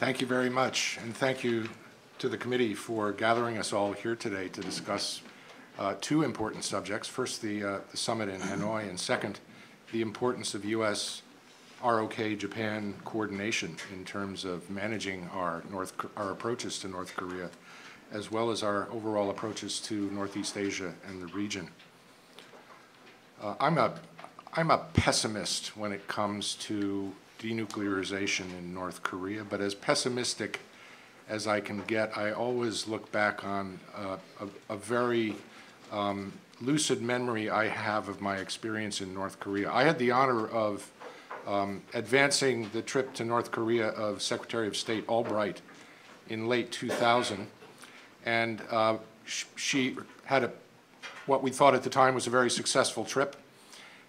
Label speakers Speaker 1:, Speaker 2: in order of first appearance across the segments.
Speaker 1: Thank you very much, and thank you to the committee for gathering us all here today to discuss two important subjects. First, the summit in Hanoi, and second, the importance of U.S.-ROK Japan coordination in terms of managing our approaches to North Korea, as well as our overall approaches to Northeast Asia and the region. I'm a pessimist when it comes to denuclearization in North Korea, but as pessimistic as I can get, I always look back on a very lucid memory I have of my experience in North Korea. I had the honor of advancing the trip to North Korea of Secretary of State Albright in late 2000, and she had what we thought at the time was a very successful trip,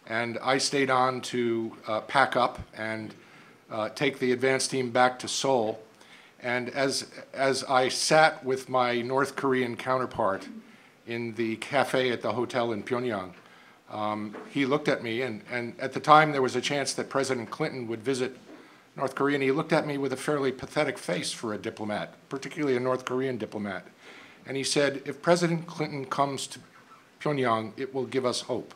Speaker 1: and I stayed on to pack up and take the advance team back to Seoul. And as I sat with my North Korean counterpart in the cafe at the hotel in Pyongyang, he looked at me, and at the time there was a chance that President Clinton would visit North Korea, and he looked at me with a fairly pathetic face for a diplomat, particularly a North Korean diplomat. And he said, if President Clinton comes to Pyongyang, it will give us hope.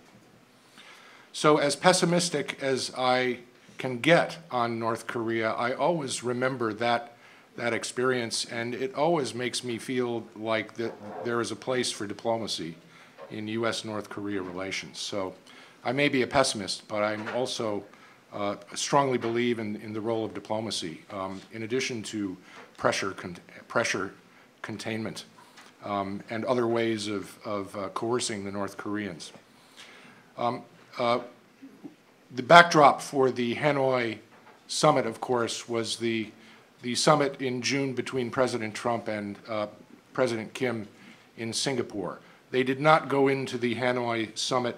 Speaker 1: So as pessimistic as I can get on North Korea, I always remember that experience, and it always makes me feel like that there is a place for diplomacy in U.S.-North Korea relations. So I may be a pessimist, but I'm also strongly believe in the role of diplomacy, in addition to pressure containment and other ways of coercing the North Koreans. The backdrop for the Hanoi summit, of course, was the summit in June between President Trump and President Kim in Singapore. They did not go into the Hanoi summit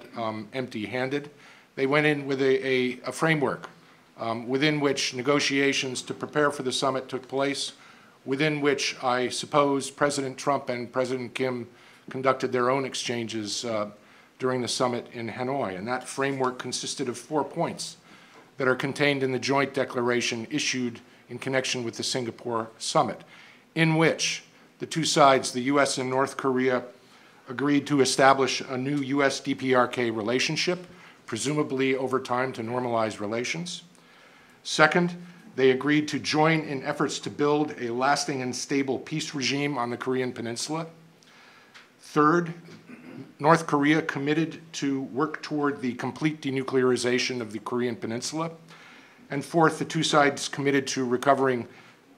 Speaker 1: empty-handed. They went in with a framework within which negotiations to prepare for the summit took place, within which I suppose President Trump and President Kim conducted their own exchanges during the summit in Hanoi. And that framework consisted of 4 points that are contained in the joint declaration issued in connection with the Singapore summit, in which the two sides, the U.S. and North Korea, agreed to establish a new U.S. DPRK relationship, presumably over time to normalize relations. Second, they agreed to join in efforts to build a lasting and stable peace regime on the Korean Peninsula. Third, North Korea committed to work toward the complete denuclearization of the Korean Peninsula. And fourth, the two sides committed to recovering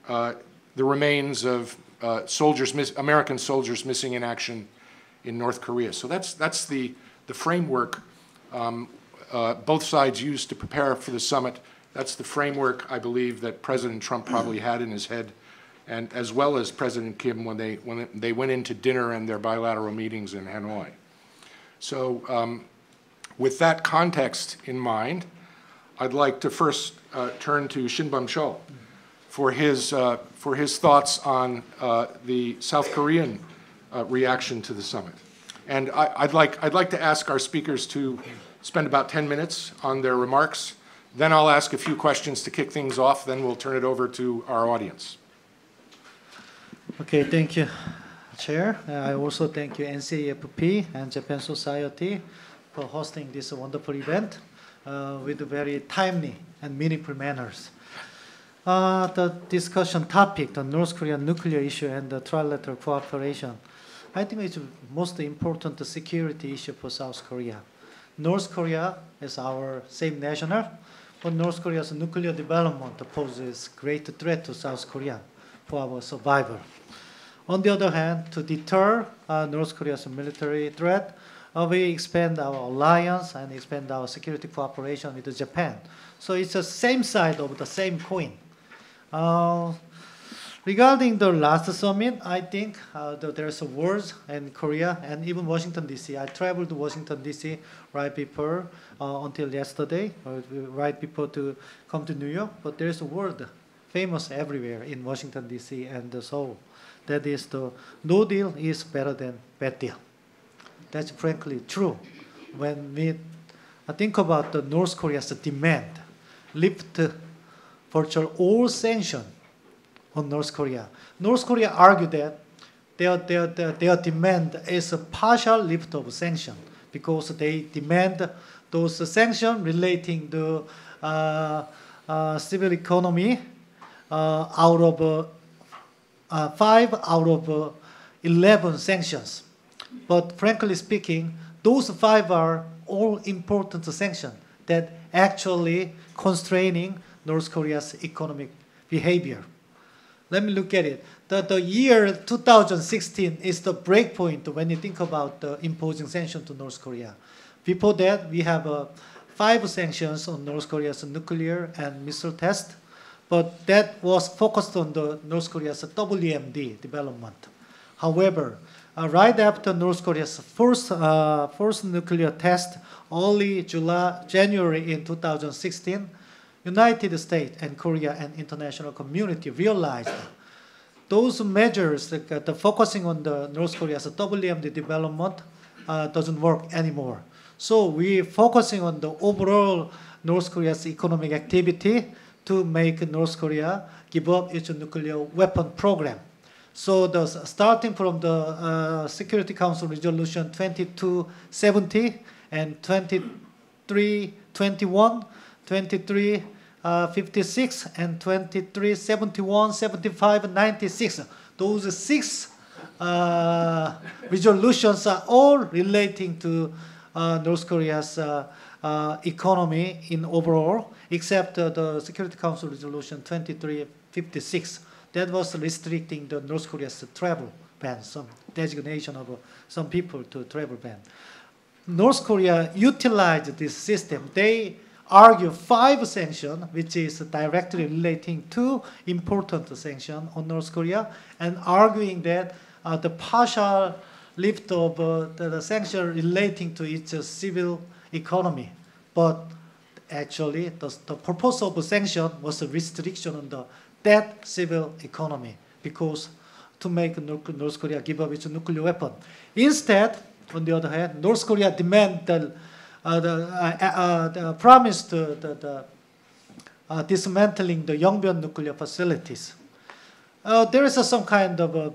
Speaker 1: the remains of American soldiers missing in action in North Korea. So that's the framework both sides used to prepare for the summit. That's the framework, I believe, that President Trump probably had in his head, and as well as President Kim when they went into dinner and their bilateral meetings in Hanoi. So with that context in mind, I'd like to first turn to Shinbum Cho for his thoughts on the South Korean reaction to the summit. And I'd like to ask our speakers to spend about 10 minutes on their remarks. Then I'll ask a few questions to kick things off. Then we'll turn it over to our audience.
Speaker 2: Okay, thank you, Chair. I also thank you, NCAFP and Japan Society, for hosting this wonderful event with very timely and meaningful manners. The discussion topic, the North Korean nuclear issue and the trilateral cooperation, I think it's the most important security issue for South Korea. North Korea is our same national, but North Korea's nuclear development poses great threat to South Korea for our survival. On the other hand, to deter North Korea's military threat, we expand our alliance and expand our security cooperation with Japan. So it's the same side of the same coin. Regarding the last summit, I think there's a word in Korea and even Washington, D.C. I traveled to Washington, D.C. right before, until yesterday, right before to come to New York. But there's a word famous everywhere in Washington, D.C. and Seoul. That is the no deal is better than bad deal. That's frankly true. When we think about the North Korea's demand, lift virtual all sanctions on North Korea. North Korea argued that their demand is a partial lift of sanction because they demand those sanctions relating to civil economy out of 5 out of 11 sanctions. But frankly speaking, those 5 are all important sanctions that actually constraining North Korea's economic behavior. Let me look at it. The year 2016 is the break point when you think about imposing sanctions to North Korea. Before that, we have 5 sanctions on North Korea's nuclear and missile test, but that was focused on the North Korea's WMD development. However, right after North Korea's first nuclear test, early January in 2016, United States and Korea and international community realized those measures, the focusing on the North Korea's WMD development, doesn't work anymore. So we're focusing on the overall North Korea's economic activity to make North Korea give up its nuclear weapon program. So starting from the Security Council Resolution 2270 and 2321, 2356, and 2371, 75, and 96. Those 6 resolutions are all relating to North Korea's economy in overall, except the Security Council Resolution 2356. That was restricting the North Korea's travel ban, some designation of some people to travel ban. North Korea utilized this system. They argue 5 sanctions, which is directly relating to important sanctions on North Korea, and arguing that the partial lift of the sanction relating to its civil economy. But actually, the purpose of the sanction was a restriction on that civil economy, because to make North Korea give up its nuclear weapon. Instead, on the other hand, North Korea demand the promise to dismantling the Yongbyon nuclear facilities. There is some kind of a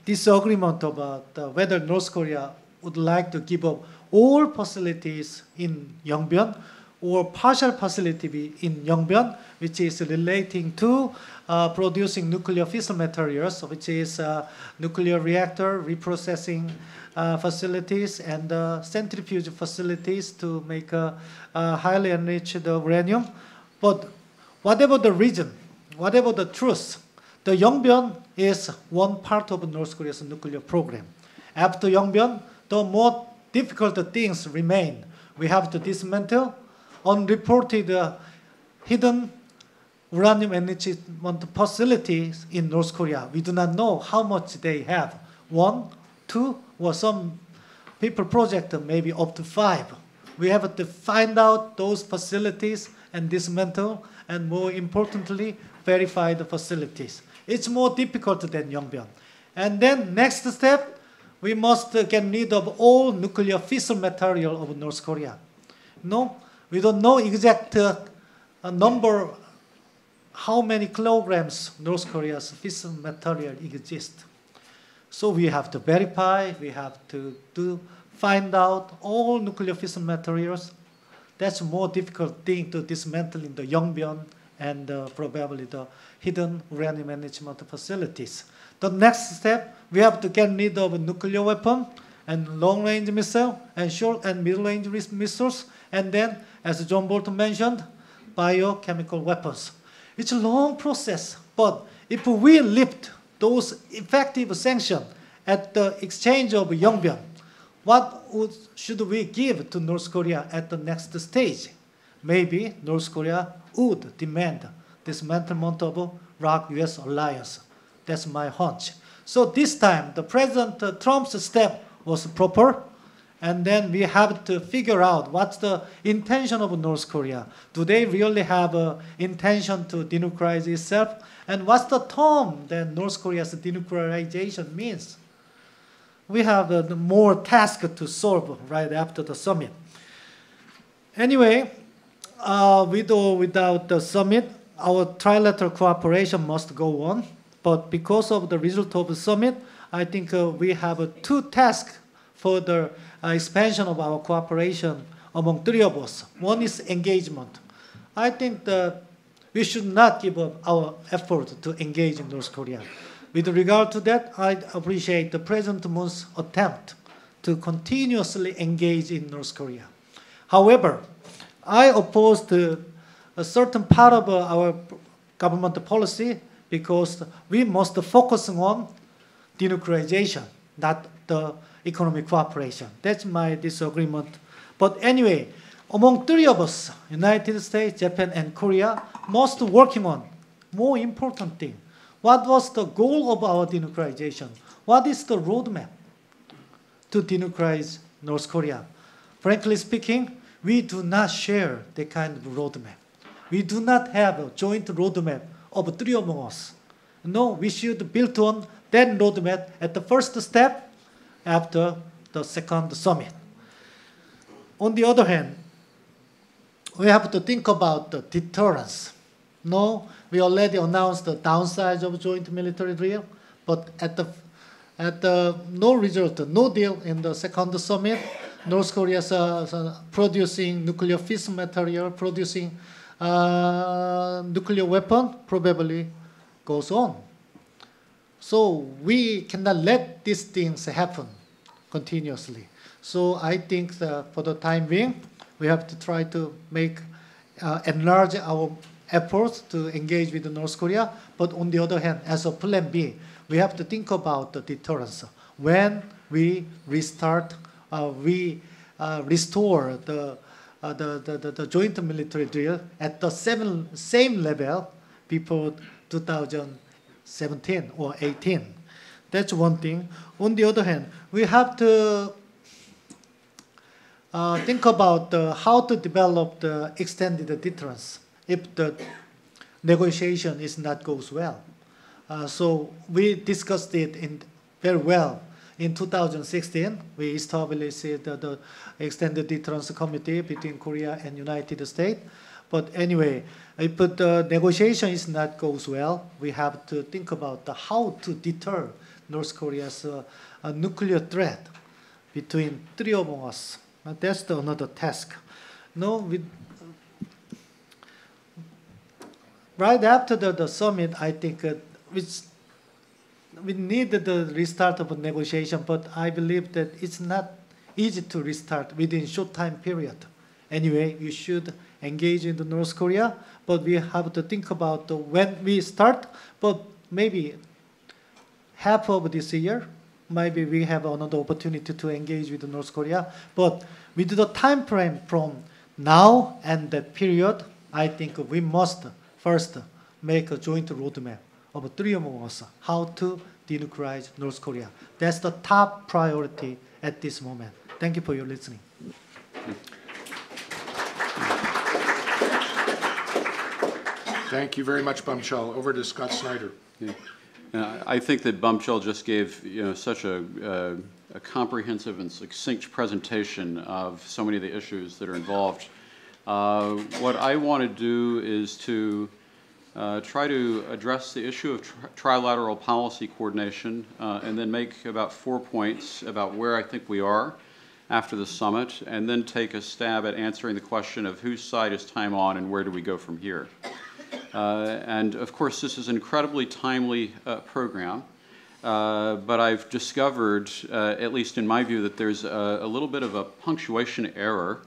Speaker 2: disagreement about whether North Korea would like to give up all facilities in Yongbyon or partial facility in Yongbyon, which is relating to producing nuclear fissile materials, which is nuclear reactor, reprocessing facilities, and centrifuge facilities to make highly enriched uranium. But whatever the reason, whatever the truth, the Yongbyon is one part of North Korea's nuclear program. After Yongbyon, the more difficult things remain. We have to dismantle unreported hidden uranium enrichment facilities in North Korea. We do not know how much they have. 1, 2, or some people project maybe up to 5. We have to find out those facilities and dismantle, and more importantly, verify the facilities. It's more difficult than Yongbyon. And then next step, we must get rid of all nuclear fissile material of North Korea. No, we don't know exact number, how many kilograms North Korea's fissile material exists. So we have to verify, we have to find out all nuclear fissile materials. That's a more difficult thing to dismantle in the Yongbyon and probably the hidden uranium enrichment facilities. The next step, we have to get rid of nuclear weapon and long-range missile and short and middle-range missiles, and then, as John Bolton mentioned, biochemical weapons. It's a long process, but if we lift those effective sanctions at the exchange of Yongbyon, what should we give to North Korea at the next stage? Maybe North Korea would demand dismantlement of ROK-US alliance. That's my hunch. So this time, the President Trump's step was proper, and then we have to figure out what's the intention of North Korea. Do they really have an intention to denuclearize itself? And what's the term that North Korea's denuclearization means? We have more tasks to solve right after the summit. Anyway, with or without the summit, our trilateral cooperation must go on. But because of the result of the summit, I think we have two tasks for the expansion of our cooperation among three of us. One is engagement. I think that we should not give up our effort to engage in North Korea. With regard to that, I appreciate the President Moon's attempt to continuously engage in North Korea. However, I oppose to a certain part of our government policy because we must focus on denuclearization, not the economic cooperation. That's my disagreement. But anyway, among three of us, United States, Japan, and Korea, must working on more important thing. What was the goal of our denuclearization? What is the roadmap to denuclearize North Korea? Frankly speaking, we do not share the kind of roadmap. We do not have a joint roadmap of three of us. No, we should build on that roadmap at the first step after the second summit. On the other hand, we have to think about the deterrence. No, we already announced the downside of joint military drill, but at the no result, no deal in the second summit, North Korea is producing nuclear fissile material, producing nuclear weapon, probably goes on. So we cannot let these things happen continuously. So I think that for the time being, we have to try to enlarge our efforts to engage with North Korea. But on the other hand, as a plan B, we have to think about the deterrence. When we restore the joint military drill at the same level before 2017 or 18. That's one thing. On the other hand, we have to think about how to develop the extended deterrence if the negotiation is not goes well. So we discussed it very well. In 2016, we established the extended deterrence committee between Korea and United States. But anyway, if the negotiation is not goes well, we have to think about how to deter North Korea's nuclear threat between three of us. That's another task. No, right after the summit, I think we need the restart of a negotiation, but I believe that it's not easy to restart within short time period. Anyway, you should engage in North Korea, but we have to think about when we start, but maybe half of this year, maybe we have another opportunity to engage with North Korea. But with the time frame from now and that period, I think we must first make a joint roadmap of three of us, how to denuclearize North Korea. That's the top priority at this moment. Thank you for your listening.
Speaker 1: Thank you very much, Bumchul. Over to Scott Snyder.
Speaker 3: Yeah. I think that Bumchul just gave such a comprehensive and succinct presentation of so many of the issues that are involved. What I want to do is to try to address the issue of trilateral policy coordination and then make about 4 points about where I think we are after the summit, and then take a stab at answering the question of whose side is time on and where do we go from here. And of course, this is an incredibly timely program, but I've discovered, at least in my view, that there's a little bit of a punctuation error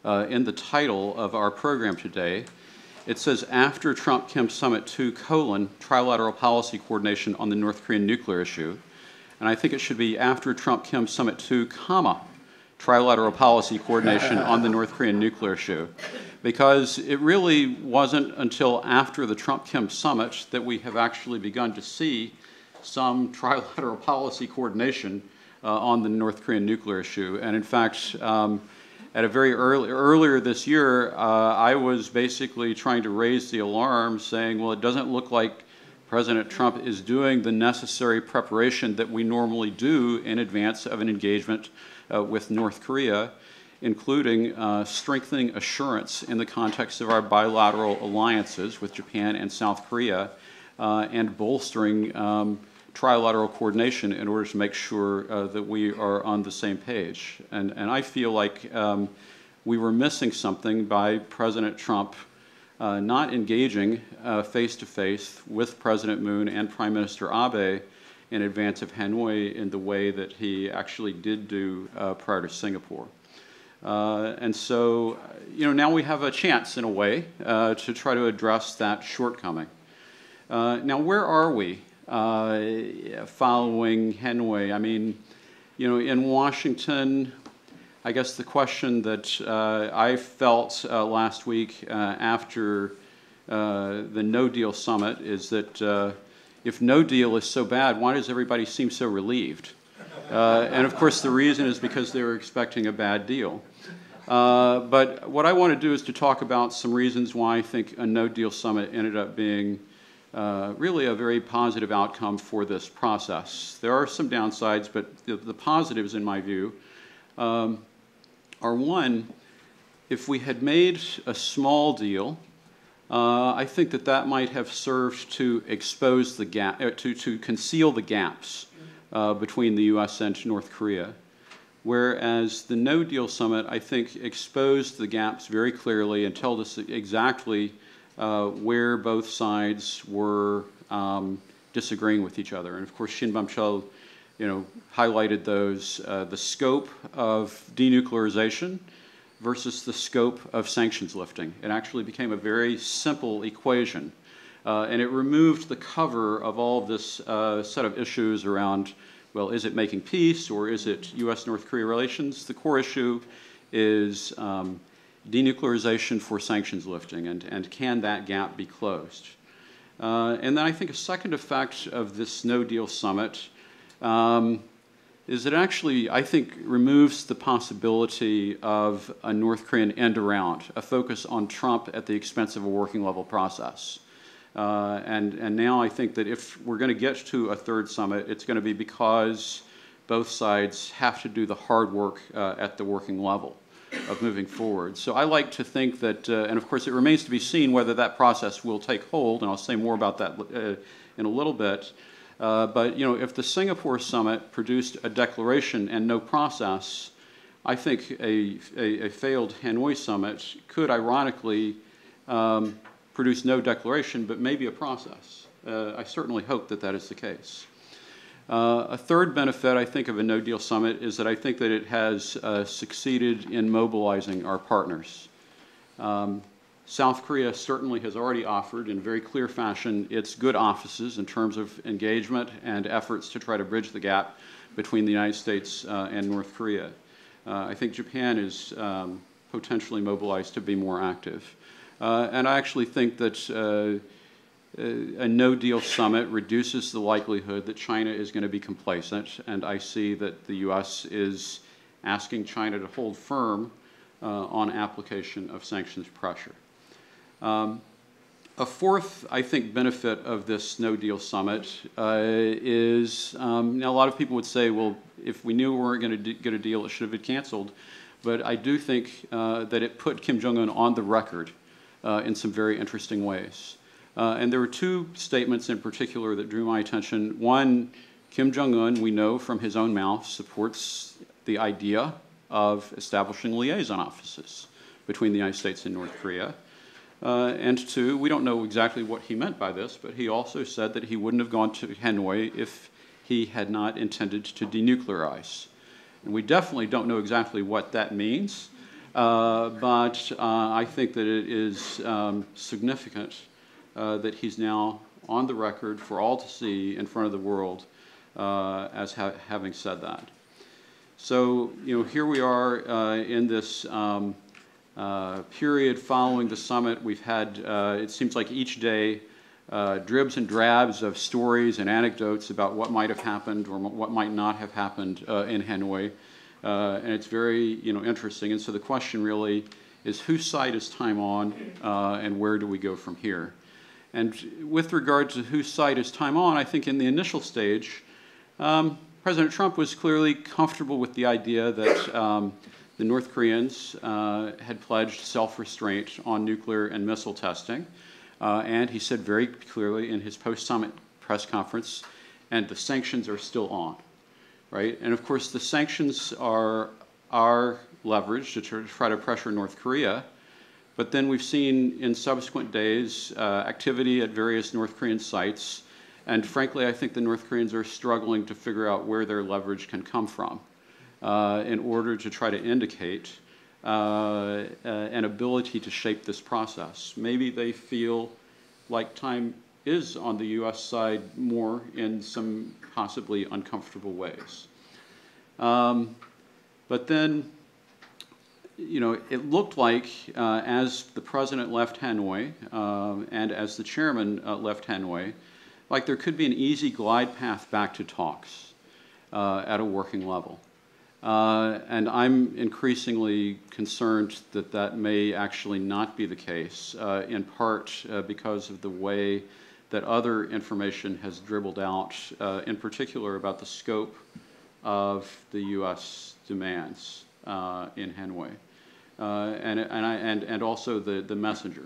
Speaker 3: in the title of our program today. It says, after Trump-Kim Summit 2, Trilateral Policy Coordination on the North Korean Nuclear Issue. And I think it should be after Trump-Kim Summit 2, Trilateral Policy Coordination on the North Korean Nuclear Issue. Because it really wasn't until after the Trump-Kim Summit that we have actually begun to see some trilateral policy coordination on the North Korean nuclear issue. And in fact, at a very earlier this year, I was basically trying to raise the alarm saying, well, it doesn't look like President Trump is doing the necessary preparation that we normally do in advance of an engagement with North Korea. including strengthening assurance in the context of our bilateral alliances with Japan and South Korea, and bolstering trilateral coordination in order to make sure that we are on the same page. And I feel like we were missing something by President Trump not engaging face-to-face with President Moon and Prime Minister Abe in advance of Hanoi in the way that he actually did do prior to Singapore. And so, now we have a chance, in a way, to try to address that shortcoming. Now, where are we following Hanoi? I mean, in Washington, I guess the question that I felt last week after the No Deal Summit is that if no deal is so bad, why does everybody seem so relieved? And of course, the reason is because they were expecting a bad deal. But what I want to do is to talk about some reasons why I think a No Deal Summit ended up being really a very positive outcome for this process. There are some downsides, but the positives, in my view, are one, if we had made a small deal, I think that might have served to expose the gap, to conceal the gaps between the U.S. and North Korea. Whereas the No Deal Summit, I think, exposed the gaps very clearly and told us exactly where both sides were disagreeing with each other. And of course, Shin Bum-chul, highlighted those, the scope of denuclearization versus the scope of sanctions lifting. It actually became a very simple equation. And it removed the cover of all of this set of issues around, well, is it making peace or is it U.S.-North Korea relations? The core issue is denuclearization for sanctions lifting, and can that gap be closed? And then I think a second effect of this No Deal Summit is it actually, I think, removes the possibility of a North Korean end around, a focus on Trump at the expense of a working level process. And now I think that if we're going to get to a third summit, it's going to be because both sides have to do the hard work at the working level of moving forward. So I like to think that, and of course it remains to be seen whether that process will take hold, and I'll say more about that in a little bit. But if the Singapore summit produced a declaration and no process, I think a failed Hanoi summit could ironically produce no declaration, but maybe a process. I certainly hope that is the case. A third benefit, I think, of a No Deal Summit is that I think that it has succeeded in mobilizing our partners. South Korea certainly has already offered in very clear fashion its good offices in terms of engagement and efforts to try to bridge the gap between the United States and North Korea. I think Japan is potentially mobilized to be more active. And I actually think that a no-deal summit reduces the likelihood that China is going to be complacent, and I see that the U.S. is asking China to hold firm on application of sanctions pressure. A fourth, I think, benefit of this no-deal summit is, now a lot of people would say, well, if we knew we weren't going to get a deal, it should have been canceled. But I do think that it put Kim Jong-un on the record in some very interesting ways. And there were two statements in particular that drew my attention. One, Kim Jong-un, we know from his own mouth, supports the idea of establishing liaison offices between the United States and North Korea. And two, we don't know exactly what he meant by this, but he also said that he wouldn't have gone to Hanoi if he had not intended to denuclearize. And we definitely don't know exactly what that means, but I think that it is significant that he's now on the record for all to see in front of the world as having said that. So, here we are in this period following the summit. We've had, it seems like each day, dribs and drabs of stories and anecdotes about what might have happened or what might not have happened in Hanoi. And it's very, interesting. And so the question really is, whose side is time on, and where do we go from here? And with regard to whose side is time on, I think in the initial stage, President Trump was clearly comfortable with the idea that the the North Koreans had pledged self-restraint on nuclear and missile testing. And he said very clearly in his post-summit press conference, and the sanctions are still on, right? And of course, the sanctions are our leverage to try to pressure North Korea. But then we've seen in subsequent days activity at various North Korean sites. And frankly, I think the North Koreans are struggling to figure out where their leverage can come from in order to try to indicate an ability to shape this process. Maybe they feel like time is on the U.S. side more in some possibly uncomfortable ways. But then, you know, it looked like as the president left Hanoi and as the chairman left Hanoi, like there could be an easy glide path back to talks at a working level. And I'm increasingly concerned that that may actually not be the case, in part because of the way that other information has dribbled out, in particular about the scope of the U.S. demands in Hanoi, and also the messenger.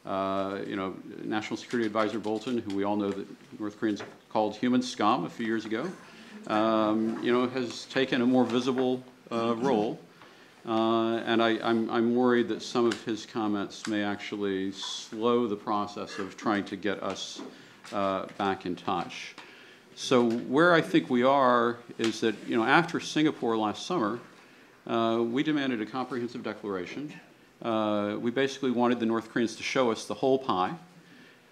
Speaker 3: You know, National Security Advisor Bolton, who we all know that North Koreans called human scum a few years ago, you know, has taken a more visible role. And I'm worried that some of his comments may actually slow the process of trying to get us back in touch. So where I think we are is that, you know, after Singapore last summer, we demanded a comprehensive declaration. We basically wanted the North Koreans to show us the whole pie.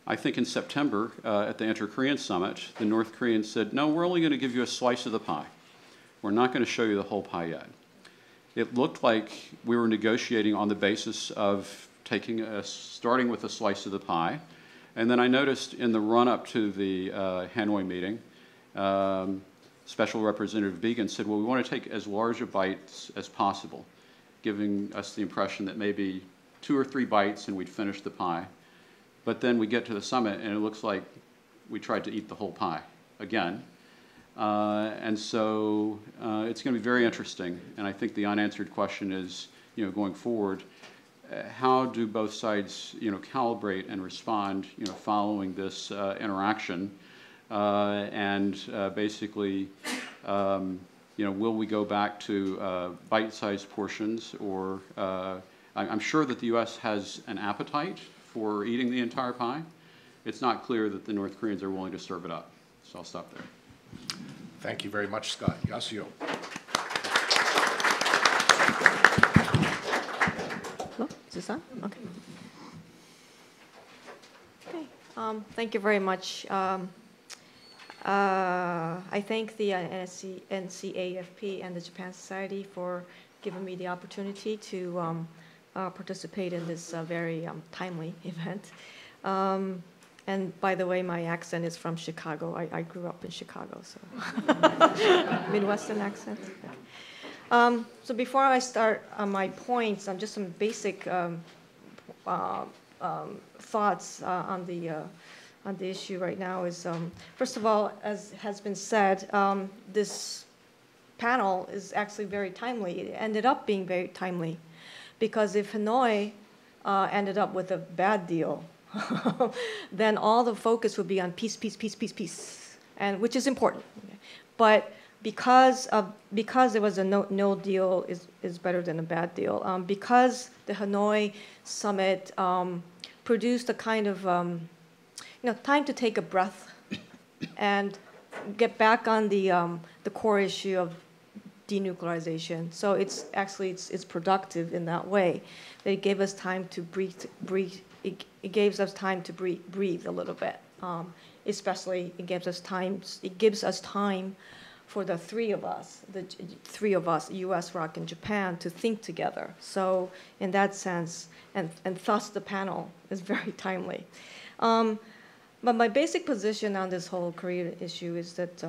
Speaker 3: I think in September at the intra-Korean summit, the North Koreans said, no, we're only going to give you a slice of the pie. We're not going to show you the whole pie yet. It looked like we were negotiating on the basis of starting with a slice of the pie. And then I noticed in the run-up to the Hanoi meeting, Special Representative Began said, well, we want to take as large a bite as possible, giving us the impression that maybe 2 or 3 bites and we'd finish the pie. But then we get to the summit and it looks like we tried to eat the whole pie again. And so it's going to be very interesting. And I think the unanswered question is, you know, going forward, how do both sides, you know, calibrate and respond, you know, following this interaction? And basically, you know, will we go back to bite-sized portions, or I'm sure that the U.S. has an appetite for eating the entire pie. It's not clear that the North Koreans are willing to serve it up. So I'll stop there.
Speaker 1: Thank you very much, Scott. Yasuo.
Speaker 4: Oh, is this on? Okay. Okay. Thank you very much. I thank the NCAFP and the Japan Society for giving me the opportunity to participate in this very timely event. And by the way, my accent is from Chicago. I grew up in Chicago, so Midwestern accent. Okay. So before I start my points, just some basic thoughts on the issue right now is, first of all, as has been said, this panel is actually very timely. It ended up being very timely, because if Hanoi ended up with a bad deal, then all the focus would be on peace, peace, peace, peace, peace, and which is important. But because there was a no deal is better than a bad deal. Because the Hanoi summit produced a kind of time to take a breath and get back on the core issue of denuclearization. So it's productive in that way. That it gave us time to breathe. It gives us time to breathe a little bit. Especially, it gives us time for the three of us, U.S., ROK, and Japan, to think together. So in that sense, and thus the panel is very timely. But my basic position on this whole Korea issue is that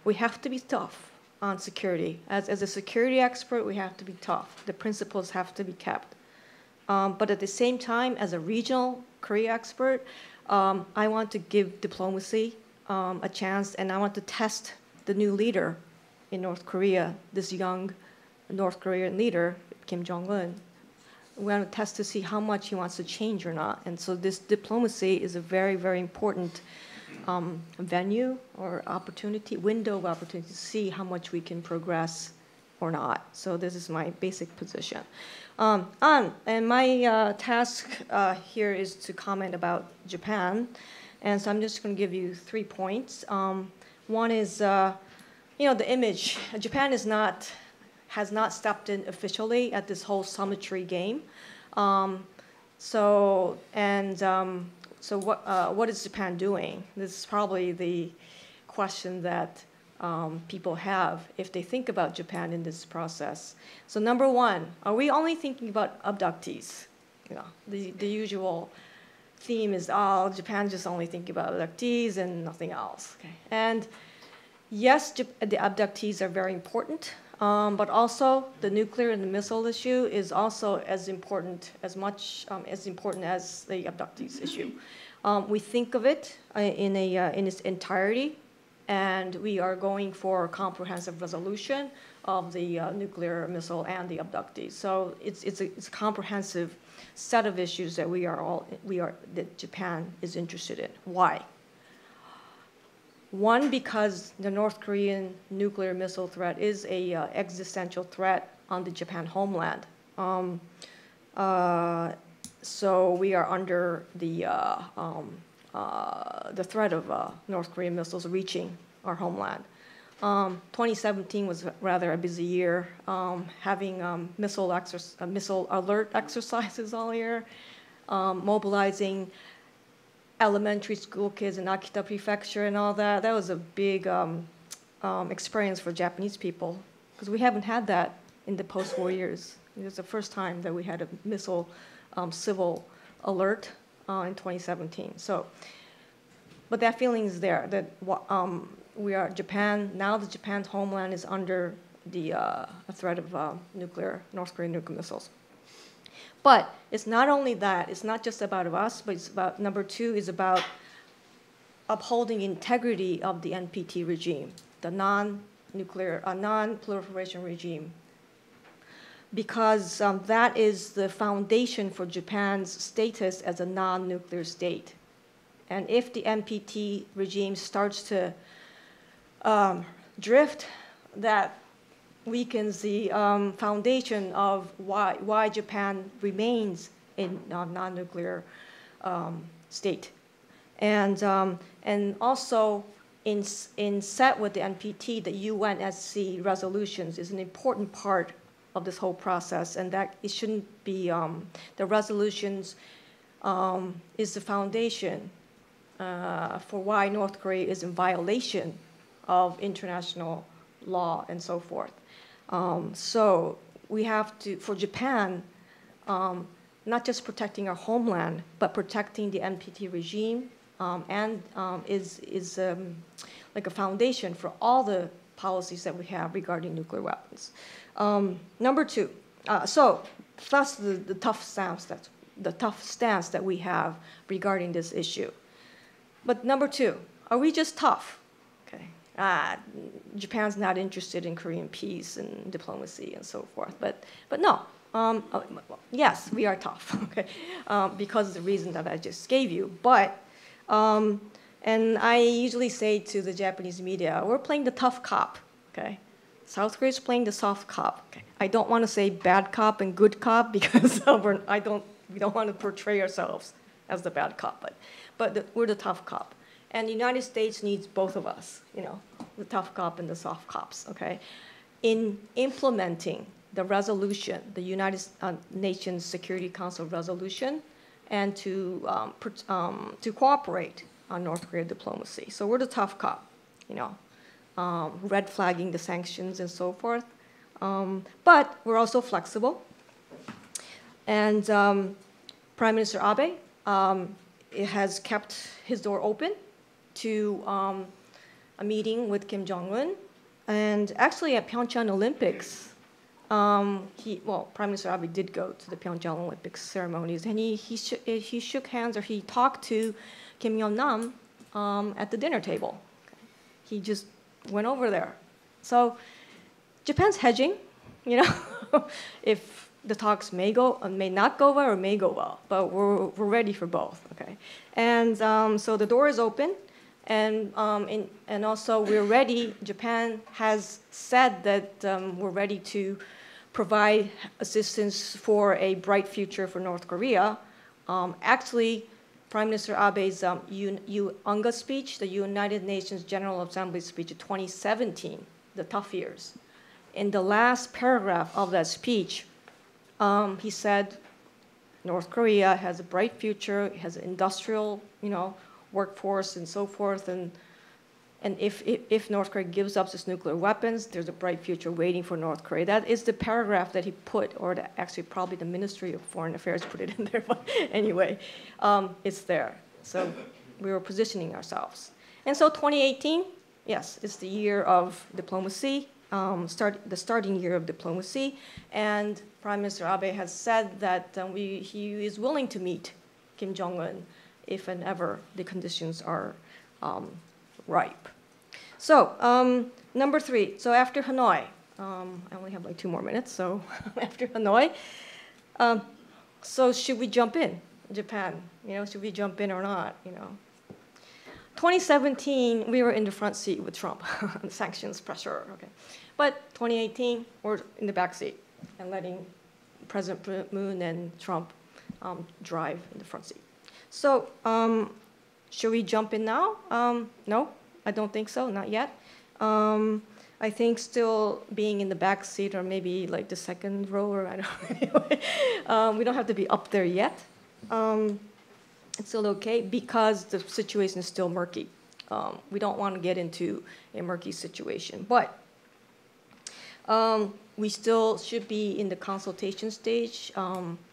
Speaker 4: we have to be tough on security. As a security expert, we have to be tough. The principles have to be kept. But at the same time, as a regional Korea expert, I want to give diplomacy a chance, and I want to test the new leader in North Korea, this young North Korean leader, Kim Jong-un. We want to test to see how much he wants to change or not. And so this diplomacy is a very, very important venue or opportunity, window of opportunity to see how much we can progress or not. So this is my basic position. And my task here is to comment about Japan. And so I'm just going to give you 3 points. One is, the image. Japan has not stepped in officially at this whole summitry game. So what is Japan doing? This is probably the question that people have if they think about Japan in this process. So number one, are we only thinking about abductees? The usual theme is, Japan just only thinking about abductees and nothing else. Okay. And yes, the abductees are very important, but also the nuclear and the missile issue is also as important, as important as the abductees issue. We think of it in its entirety, and we are going for a comprehensive resolution of the nuclear, missile, and the abductees. So it's a comprehensive set of issues that that Japan is interested in. Why? One, because the North Korean nuclear missile threat is a existential threat on the Japan homeland. So we are under the threat of North Korean missiles reaching our homeland. 2017 was rather a busy year, having missile alert exercises all year, mobilizing elementary school kids in Akita Prefecture and all that. That was a big experience for Japanese people, because we haven't had that in the post-war years. It was the first time that we had a missile civil alert in 2017. So, but that feeling is there, that Japan's homeland is under the threat of North Korean nuclear missiles. But it's not only that, it's not just about us, but it's about, number two is about upholding integrity of the NPT regime, the non-proliferation regime, because that is the foundation for Japan's status as a non-nuclear state. And if the NPT regime starts to drift, that weakens the foundation of why Japan remains in a non-nuclear state. And also, in set with the NPT, the UNSC resolutions is an important part of this whole process, and that it shouldn't be, the resolutions is the foundation for why North Korea is in violation of international law and so forth. So we have to, for Japan, not just protecting our homeland, but protecting the NPT regime, and is like a foundation for all the policies that we have regarding nuclear weapons. Number two, so that's the tough stance that we have regarding this issue. But number two, are we just tough? Okay. Japan's not interested in Korean peace and diplomacy and so forth. But no, yes, we are tough, okay, because of the reason that I just gave you. But, and I usually say to the Japanese media, we're playing the tough cop, okay? South Korea is playing the soft cop. Okay? I don't want to say bad cop and good cop because we don't want to portray ourselves as the bad cop, but we're the tough cop. And the United States needs both of us, the tough cop and the soft cops, okay? In implementing the resolution, the United Nations Security Council resolution, and to cooperate on North Korea diplomacy. So we're the tough cop, red flagging the sanctions and so forth. But we're also flexible. And Prime Minister Abe has kept his door open to a meeting with Kim Jong-un. And actually at Pyeongchang Olympics, Prime Minister Abe did go to the Pyeongchang Olympics ceremonies, and he shook hands, or he talked to Kim Yong-nam at the dinner table. He just went over there. So Japan's hedging, if the talks may not go well or may go well, but we're ready for both, okay? And so the door is open, and also we're ready. Japan has said that we're ready to provide assistance for a bright future for North Korea. Actually, Prime Minister Abe's UNGA speech, the United Nations General Assembly speech of 2017, the tough years. In the last paragraph of that speech, he said, North Korea has a bright future, has an industrial, workforce and so forth, and if North Korea gives up its nuclear weapons, there's a bright future waiting for North Korea. That is the paragraph that he put, or actually probably the Ministry of Foreign Affairs put it in there, but anyway, it's there. So we were positioning ourselves. And so 2018, yes, it's the year of diplomacy, the starting year of diplomacy, and Prime Minister Abe has said that he is willing to meet Kim Jong-un if and ever the conditions are ripe. So number 3, so after Hanoi, I only have like 2 more minutes, so after Hanoi, so should we jump in, Japan? Should we jump in or not, 2017, we were in the front seat with Trump, sanctions pressure, okay. But 2018, we're in the back seat and letting President Moon and Trump drive in the front seat. So should we jump in now? No, I don't think so, not yet. I think still being in the back seat or maybe like the second row, or I don't know. We don't have to be up there yet. It's still okay because the situation is still murky. We don't want to get into a murky situation, but we still should be in the consultation stage,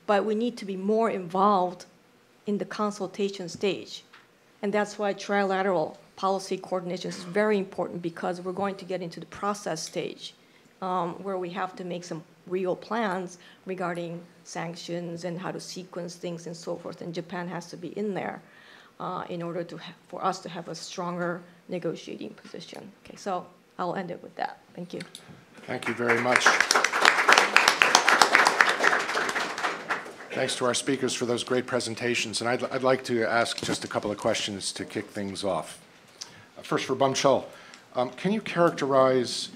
Speaker 4: but we need to be more involved in the consultation stage. And that's why trilateral policy coordination is very important, because we're going to get into the process stage where we have to make some real plans regarding sanctions and how to sequence things and so forth. And Japan has to be in there in order for us to have a stronger negotiating position. Okay, so I'll end it with that. Thank you.
Speaker 1: Thank you very much. Thanks to our speakers for those great presentations. And I'd like to ask just a couple of questions to kick things off. First, for Bum-chul, can you characterize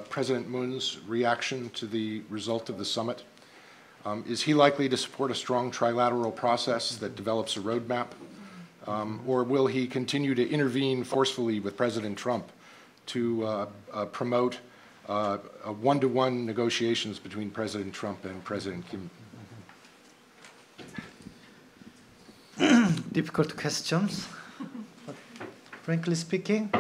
Speaker 1: President Moon's reaction to the result of the summit? Is he likely to support a strong trilateral process that develops a roadmap? Or will he continue to intervene forcefully with President Trump to promote one-to-one negotiations between President Trump and President Kim?
Speaker 2: Difficult questions. But frankly speaking,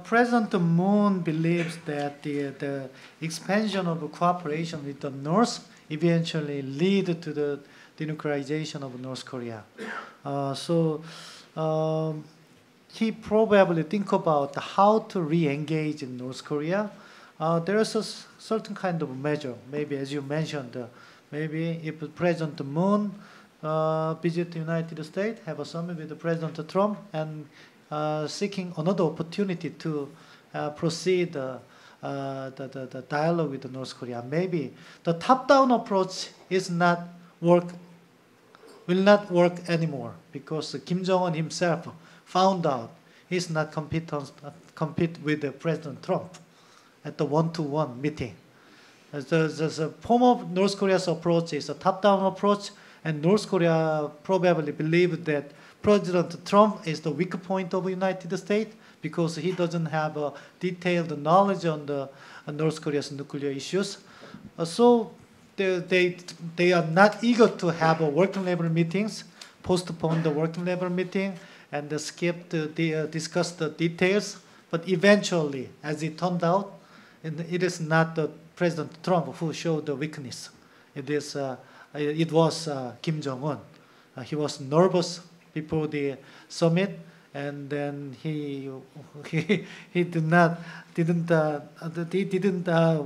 Speaker 2: President Moon believes that the expansion of cooperation with the North eventually lead to the denuclearization of North Korea. So he probably think about how to re-engage in North Korea. There is a certain kind of measure, maybe as you mentioned, maybe if President Moon visit the United States, have a summit with President Trump, and seeking another opportunity to proceed the dialogue with North Korea. Maybe the top-down approach will not work anymore, because Kim Jong-un himself found out he's not compete with President Trump at the one-to-one meeting. The form of North Korea's approach is a top-down approach, and North Korea probably believe that President Trump is the weak point of the United States, because he doesn't have a detailed knowledge on the North Korea's nuclear issues. So they are not eager to have working level meetings, postpone the working level meeting, and skip to discuss the details. But eventually, as it turned out, it is not President Trump who showed the weakness. It was Kim Jong-un. He was nervous before the summit, and then he didn't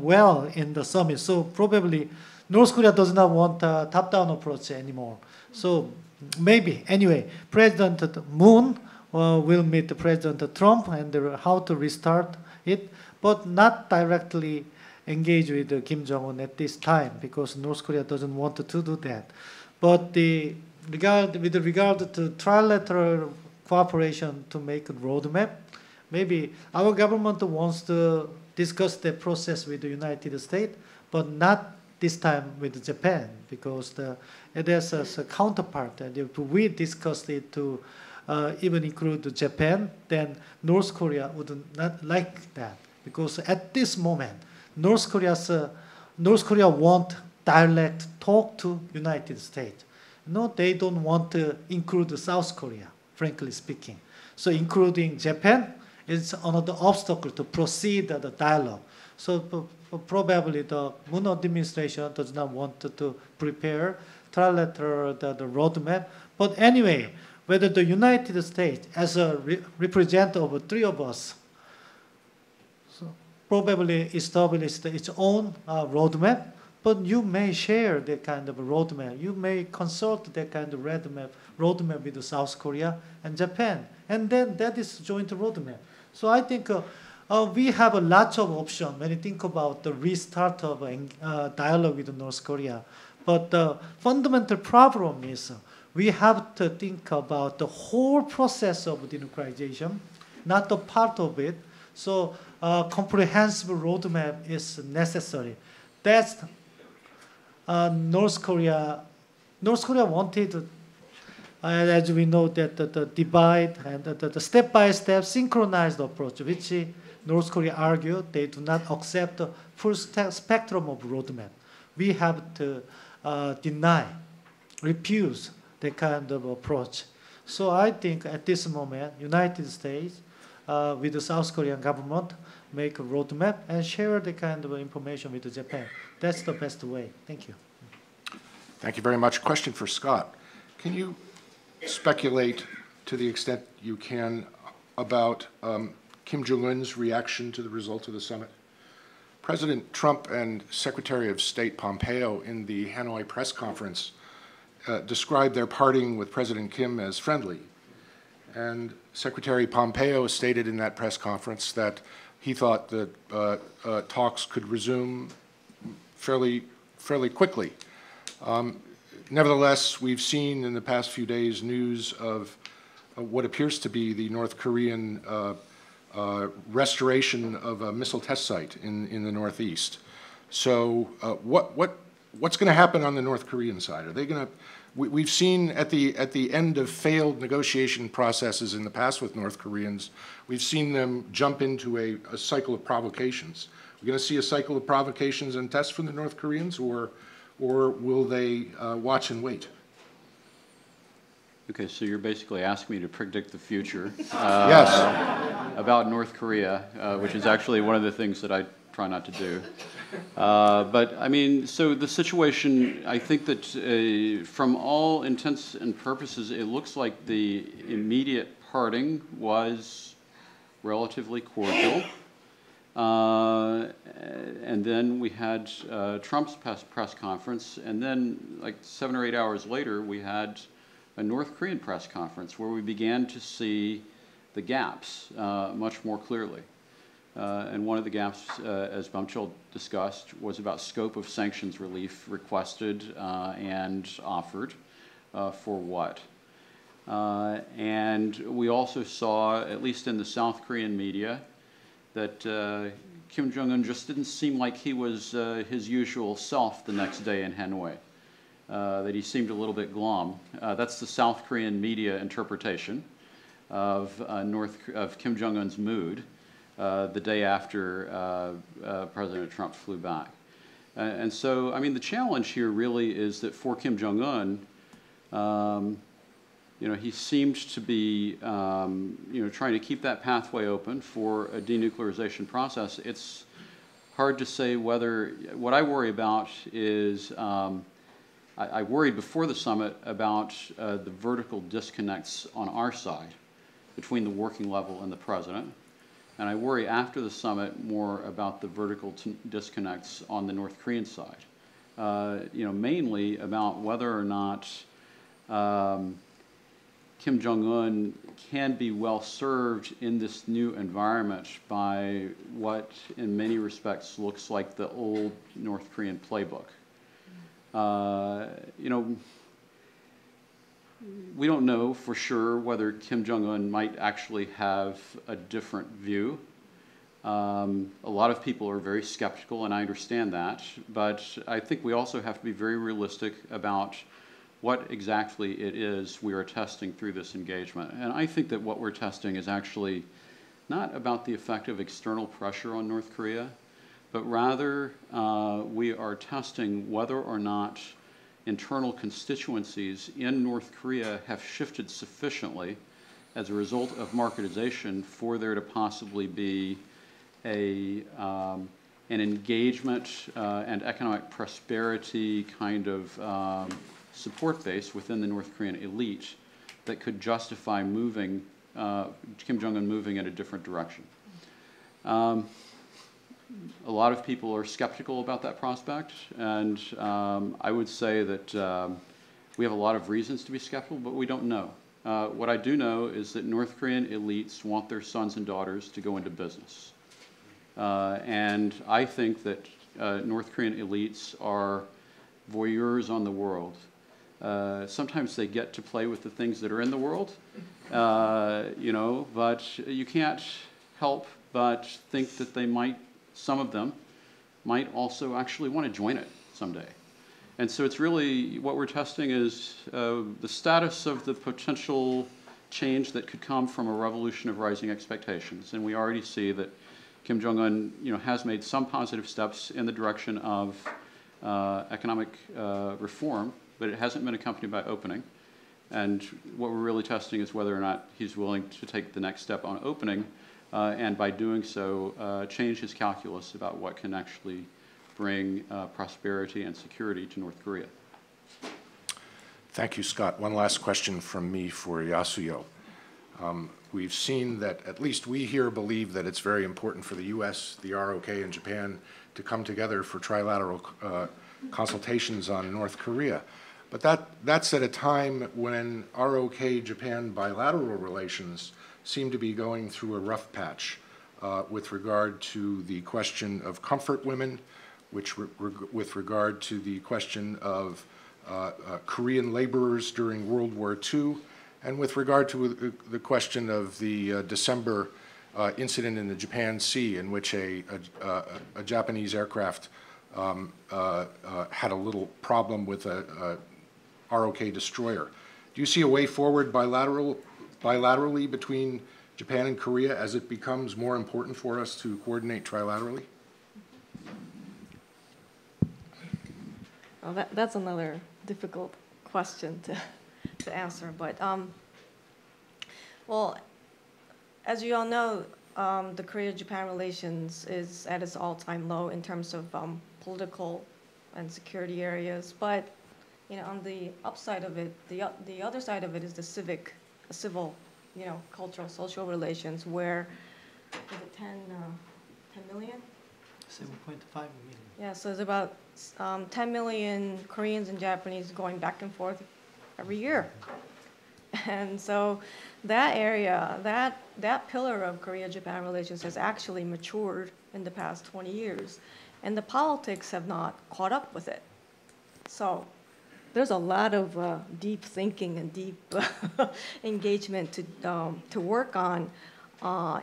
Speaker 2: well in the summit. So probably North Korea does not want a top-down approach anymore. So maybe anyway, President Moon will meet President Trump and how to restart it, but not directly engage with Kim Jong-un at this time because North Korea doesn't want to do that. But with regard to trilateral cooperation to make a roadmap, maybe our government wants to discuss the process with the United States, but not this time with Japan, because it has a counterpart. And if we discussed it to even include Japan, then North Korea would not like that, because at this moment, North Korea want direct talk to United States. No, they don't want to include South Korea, frankly speaking. So including Japan is another obstacle to proceed the dialogue. So probably the Moon administration does not want to prepare trilateral the roadmap. But anyway, whether the United States, as a representative of three of us, so probably established its own roadmap, but you may share that kind of roadmap. You may consult that kind of roadmap with South Korea and Japan. And then that is joint roadmap. So I think we have a lot of options when you think about the restart of dialogue with North Korea. But the fundamental problem is we have to think about the whole process of denuclearization, not the part of it. So comprehensive roadmap is necessary. That's North Korea wanted, as we know, that the divide and the step-by-step synchronized approach, which North Korea argued they do not accept the full spectrum of roadmap. We have to refuse that kind of approach. So I think at this moment, United States with the South Korean government make a roadmap and share the kind of information with Japan. That's the best way. Thank you.
Speaker 1: Thank you very much. Question for Scott. Can you speculate to the extent you can about Kim Jong-un's reaction to the result of the summit? President Trump and Secretary of State Pompeo in the Hanoi press conference described their parting with President Kim as friendly. And Secretary Pompeo stated in that press conference that he thought that talks could resume fairly quickly. Nevertheless, we've seen in the past few days news of what appears to be the North Korean restoration of a missile test site in the Northeast. So what's going to happen on the North Korean side? Are they going to? We've seen at the end of failed negotiation processes in the past with North Koreans, we've seen them jump into a cycle of provocations. We're going to see a cycle of provocations and tests from the North Koreans, or will they watch and wait?
Speaker 3: Okay, so you're basically asking me to predict the future.
Speaker 1: Yes.
Speaker 3: About North Korea, which is actually one of the things that I try not to do. But I mean, so the situation, I think that from all intents and purposes, it looks like the immediate parting was relatively cordial. And then we had Trump's press conference, and then like 7 or 8 hours later, we had a North Korean press conference where we began to see the gaps much more clearly. And one of the gaps, as Bumchil discussed, was about scope of sanctions relief requested and offered for what. And we also saw, at least in the South Korean media, that Kim Jong-un just didn't seem like he was his usual self the next day in Hanoi, that he seemed a little bit glum. That's the South Korean media interpretation of Kim Jong-un's mood the day after President Trump flew back. And so, I mean, the challenge here really is that for Kim Jong-un, you know, he seemed to be, you know, trying to keep that pathway open for a denuclearization process. It's hard to say whether, what I worry about is, I worried before the summit about the vertical disconnects on our side between the working level and the president. And I worry after the summit more about the vertical disconnects on the North Korean side. You know, mainly about whether or not Kim Jong-un can be well served in this new environment by what, in many respects, looks like the old North Korean playbook. You know, we don't know for sure whether Kim Jong-un might actually have a different view. A lot of people are very skeptical, and I understand that, but I think we also have to be very realistic about what exactly it is we are testing through this engagement. And I think that what we're testing is actually not about the effect of external pressure on North Korea, but rather we are testing whether or not internal constituencies in North Korea have shifted sufficiently as a result of marketization for there to possibly be an engagement and economic prosperity kind of support base within the North Korean elite that could justify moving, Kim Jong-un moving in a different direction. A lot of people are skeptical about that prospect, and I would say that we have a lot of reasons to be skeptical, but we don't know. What I do know is that North Korean elites want their sons and daughters to go into business. And I think that North Korean elites are voyeurs on the world. Sometimes they get to play with the things that are in the world, you know, but you can't help but think that they might, some of them, might also actually want to join it someday. And so it's really, what we're testing is the status of the potential change that could come from a revolution of rising expectations. And we already see that Kim Jong-un, you know, has made some positive steps in the direction of economic reform, but it hasn't been accompanied by opening. And what we're really testing is whether or not he's willing to take the next step on opening, and by doing so, change his calculus about what can actually bring prosperity and security to North Korea.
Speaker 1: Thank you, Scott. One last question from me for Yasuyo. We've seen that, at least we here believe that it's very important for the U.S., the ROK, and Japan to come together for trilateral consultations on North Korea. But that's at a time when ROK-Japan bilateral relations seem to be going through a rough patch with regard to the question of comfort women, with regard to the question of Korean laborers during World War II, and with regard to the question of the December incident in the Japan Sea, in which a Japanese aircraft had a little problem with a ROK destroyer. Do you see a way forward bilaterally between Japan and Korea as it becomes more important for us to coordinate trilaterally?
Speaker 4: Well, that's another difficult question to answer, but well, as you all know, the Korea-Japan relations is at its all-time low in terms of political and security areas. But you know, on the upside of it, the other side of it is the civil, you know, cultural, social relations, where is it 10 million?
Speaker 2: 7.5 million.
Speaker 4: Yeah, so it's about 10 million Koreans and Japanese going back and forth every year. And so that area, that pillar of Korea-Japan relations has actually matured in the past 20 years. And the politics have not caught up with it. So there's a lot of deep thinking and deep engagement to work on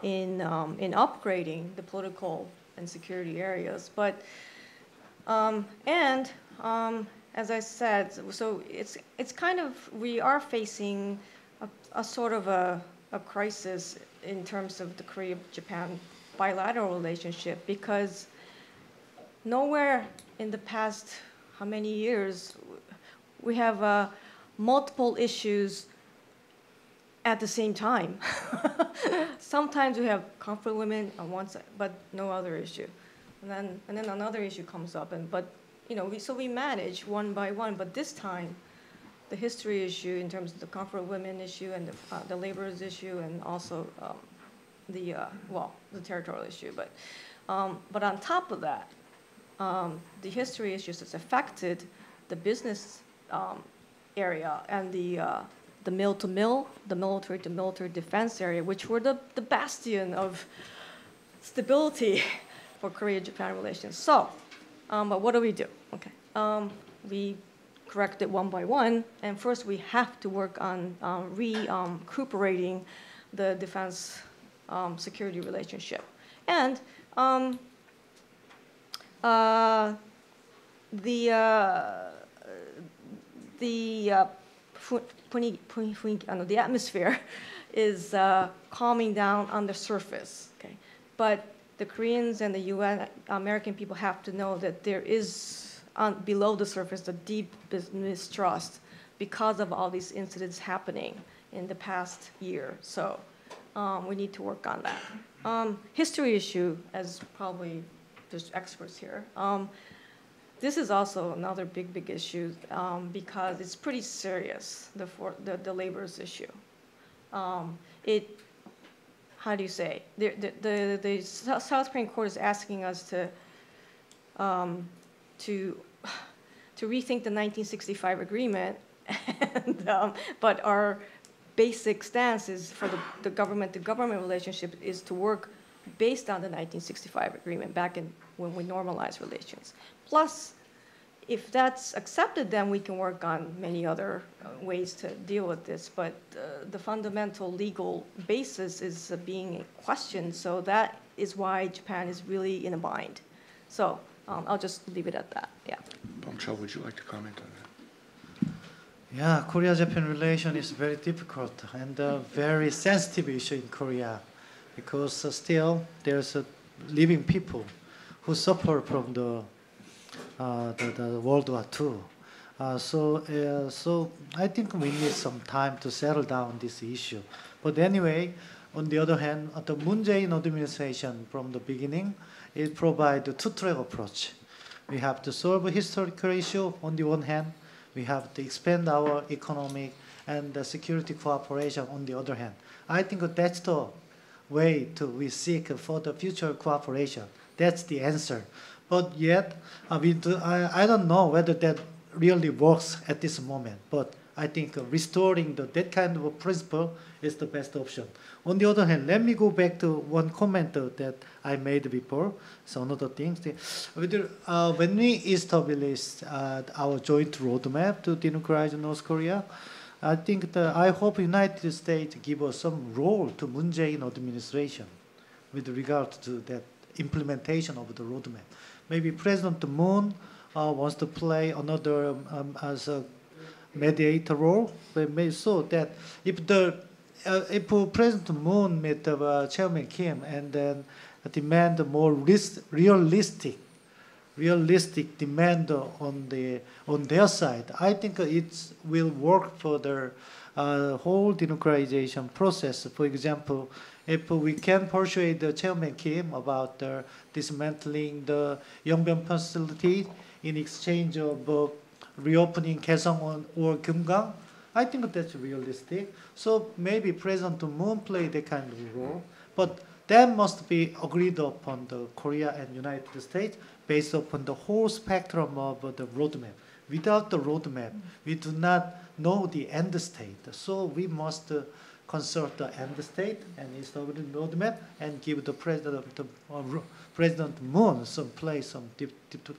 Speaker 4: in upgrading the political and security areas. But as I said, so it's kind of, we are facing a sort of a crisis in terms of the Korea-Japan bilateral relationship, because nowhere in the past how many years we have multiple issues at the same time. Sometimes we have comfort women on one side, but no other issue, and then another issue comes up, but you know, so we manage one by one. But this time, the history issue in terms of the comfort women issue and the laborers issue, and also the territorial issue. But on top of that, the history issues has affected the business area and the the mill-to-mill, the military-to-military defense area, which were the bastion of stability for Korea-Japan relations. So, but what do? Okay, we correct it one by one, and first we have to work on recuperating the defense security relationship. And the atmosphere is calming down on the surface. Okay, but the Koreans and the UN, American people have to know that there is below the surface a deep mistrust because of all these incidents happening in the past year. So we need to work on that. History issue, as probably there's experts here. This is also another big issue because it's pretty serious, the labor's issue. How do you say? The South Korean court is asking us to rethink the 1965 agreement, and, but our basic stance is for the government-to-government relationship is to work based on the 1965 agreement back when we normalized relations. Plus, if that's accepted, then we can work on many other ways to deal with this. But the fundamental legal basis is being questioned, so that is why Japan is really in a bind. So I'll just leave it at that. Yeah.
Speaker 1: Bum-chul, would you like to comment on that?
Speaker 2: Yeah, Korea-Japan relation is very difficult and a very sensitive issue in Korea because still there's living people who suffer from the World War II. So I think we need some time to settle down this issue. But anyway, on the other hand, the Moon Jae-in administration from the beginning, it provides a two-track approach. We have to solve a historical issue on the one hand. We have to expand our economic and security cooperation on the other hand. I think that's the way we seek for the future cooperation. That's the answer. But yet, I don't know whether that really works at this moment. But I think restoring that kind of a principle is the best option. On the other hand, let me go back to one comment that I made before. So another thing, when we established our joint roadmap to denuclearize North Korea, I think I hope the United States give us some role to Moon Jae-in administration with regard to that implementation of the roadmap. Maybe President Moon wants to play another as a mediator role, so that if President Moon met Chairman Kim and then demand a more realistic demand on their side, I think it will work for the whole denuclearization process. For example, if we can persuade Chairman Kim about dismantling the Yongbyon facility in exchange of reopening Kaesong or Gyeonggang, I think that's realistic. So maybe President Moon play that kind of role, but that must be agreed upon the Korea and United States based upon the whole spectrum of the roadmap. Without the roadmap, we do not know the end state. So we must consult the end state and establish the roadmap and give the President Moon some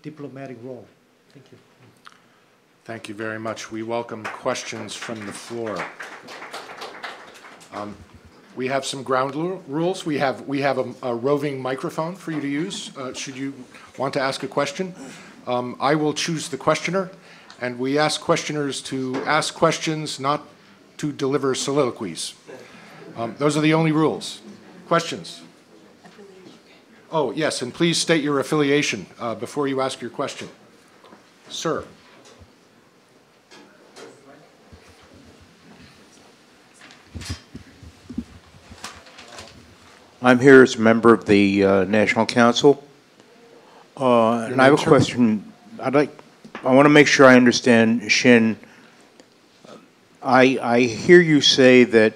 Speaker 2: diplomatic role. Thank you.
Speaker 1: Thank you very much. We welcome questions from the floor. We have some ground rules. We have a roving microphone for you to use. Should you want to ask a question, I will choose the questioner, and we ask questioners to ask questions, not to deliver soliloquies. Those are the only rules. Questions? Oh, yes, and please state your affiliation before you ask your question. Sir.
Speaker 5: I'm here as a member of the National Council, and I have a question. I want to make sure I understand, Shin. I hear you say that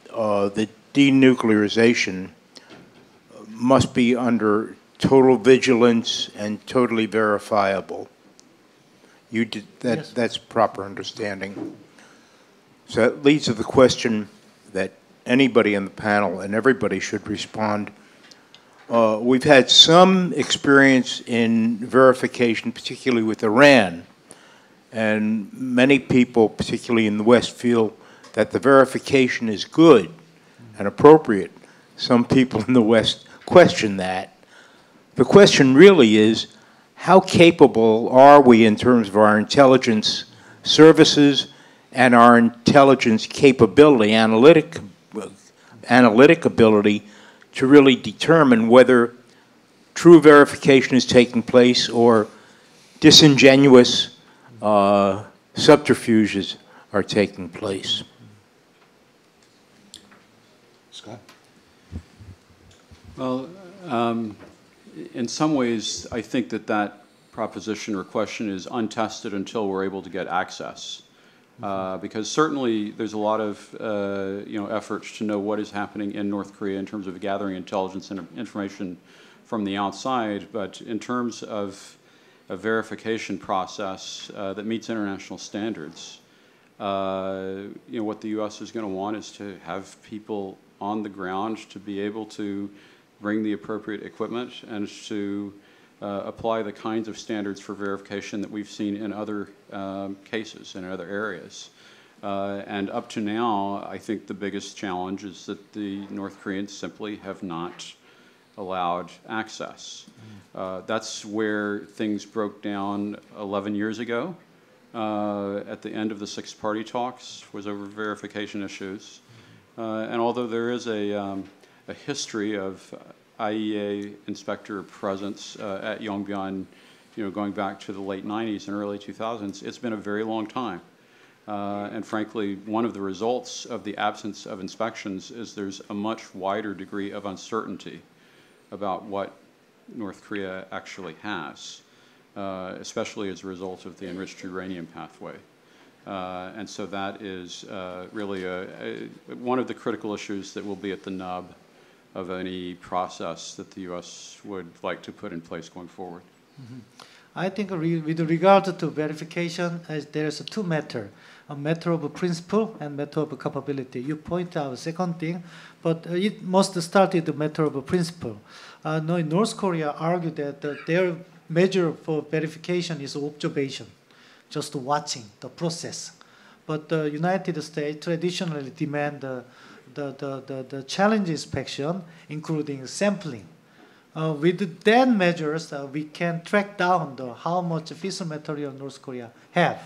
Speaker 5: the denuclearization must be under total vigilance and totally verifiable. You did that.
Speaker 2: Yes.
Speaker 5: That's proper understanding. So that leads to the question that anybody in the panel and everybody should respond. We've had some experience in verification, particularly with Iran, and many people, particularly in the West, feel that the verification is good and appropriate. Some people in the West question that. The question really is, how capable are we in terms of our intelligence services and our intelligence capability, analytic ability, to really determine whether true verification is taking place or disingenuous subterfuges are taking place?
Speaker 1: Scott?
Speaker 3: Well, in some ways, I think that that proposition or question is untested until we're able to get access. Because certainly there's a lot of efforts to know what is happening in North Korea in terms of gathering intelligence and information from the outside, but in terms of a verification process that meets international standards, what the U.S. is going to want is to have people on the ground to be able to bring the appropriate equipment and to apply the kinds of standards for verification that we've seen in other cases in other areas. And up to now, I think the biggest challenge is that the North Koreans simply have not allowed access. That's where things broke down 11 years ago at the end of the Sixth Party talks, was over verification issues. And although there is a history of IEA inspector presence at Yongbyon, going back to the late 90s and early 2000s, it's been a very long time. And frankly, one of the results of the absence of inspections is there's a much wider degree of uncertainty about what North Korea actually has, especially as a result of the enriched uranium pathway. And so that is really one of the critical issues that will be at the nub of any process that the U.S. would like to put in place going forward.
Speaker 2: Mm-hmm. I think with regard to verification, there is two matters, a matter of principle and matter of capability. You point out the second thing, but it must start with the matter of principle. North Korea argued that their measure for verification is observation, just watching the process. But the United States traditionally demand the challenge inspection, including sampling. With that measures, we can track down how much fissile material North Korea have.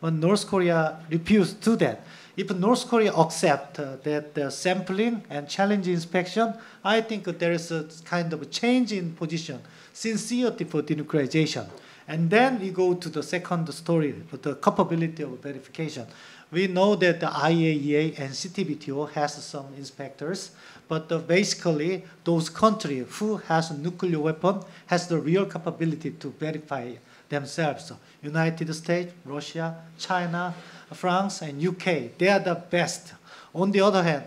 Speaker 2: But North Korea refused to do that. If North Korea accept that the sampling and challenge inspection, I think there is a kind of a change in position, sincerity for denuclearization. And then we go to the second story, the capability of verification. We know that the IAEA and CTBTO has some inspectors, but basically those countries who has a nuclear weapon has the real capability to verify themselves. So United States, Russia, China, France, and UK, they are the best. On the other hand,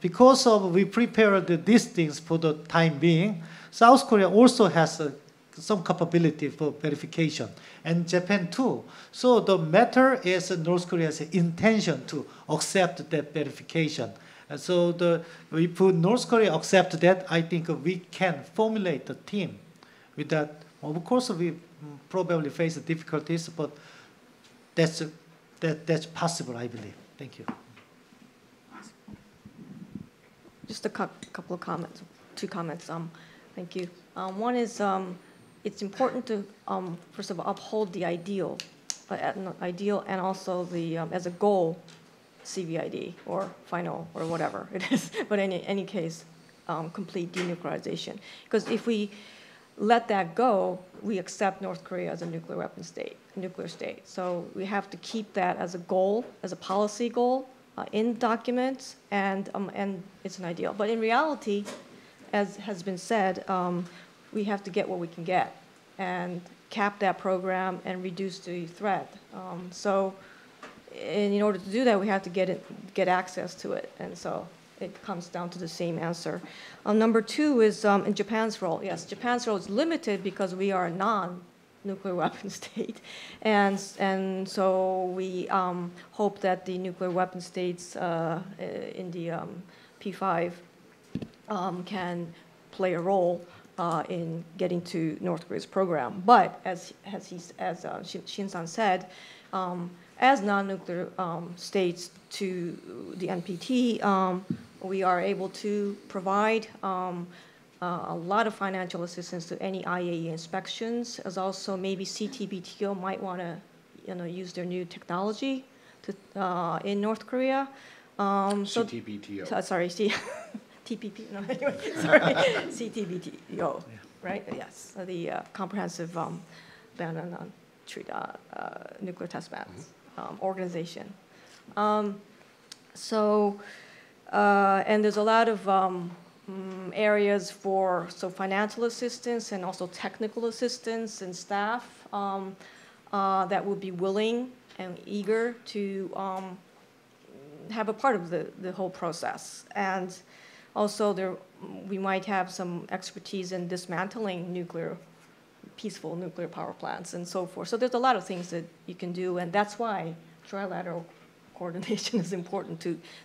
Speaker 2: because we prepared these things for the time being, South Korea also has some capability for verification, and Japan too. So the matter is North Korea's intention to accept that verification. And so if North Korea accept that, I think we can formulate a team with that. Of course, we probably face difficulties, but that's possible, I believe. Thank you.
Speaker 4: Just a couple of comments, two comments. Thank you. One is it's important to first of all uphold the ideal and also the as a goal, CVID or final or whatever it is. But in any case, complete denuclearization. Because if we let that go, we accept North Korea as a nuclear state. So we have to keep that as a goal, as a policy goal in documents, and it's an ideal. But in reality, as has been said, we have to get what we can get and cap that program and reduce the threat. So in order to do that, we have to get access to it. And so it comes down to the same answer. Number two is in Japan's role. Yes, Japan's role is limited because we are a nuclear weapon state, and so we hope that the nuclear weapon states in the P5 can play a role in getting to North Korea's program. But as Shin-san said, as non-nuclear states to the NPT, we are able to provide a lot of financial assistance to any IAEA inspections, as also maybe CTBTO might want to, use their new technology to, in North Korea.
Speaker 1: CTBTO.
Speaker 4: Sorry, TPP. No, anyway, sorry, CTBTO, right? Yes, the Comprehensive Ban on Nuclear Test Bans organization. And there's a lot of areas for financial assistance and also technical assistance and staff that would be willing and eager to have a part of the whole process. And also we might have some expertise in dismantling peaceful nuclear power plants and so forth. So there's a lot of things that you can do, and that's why trilateral coordination is important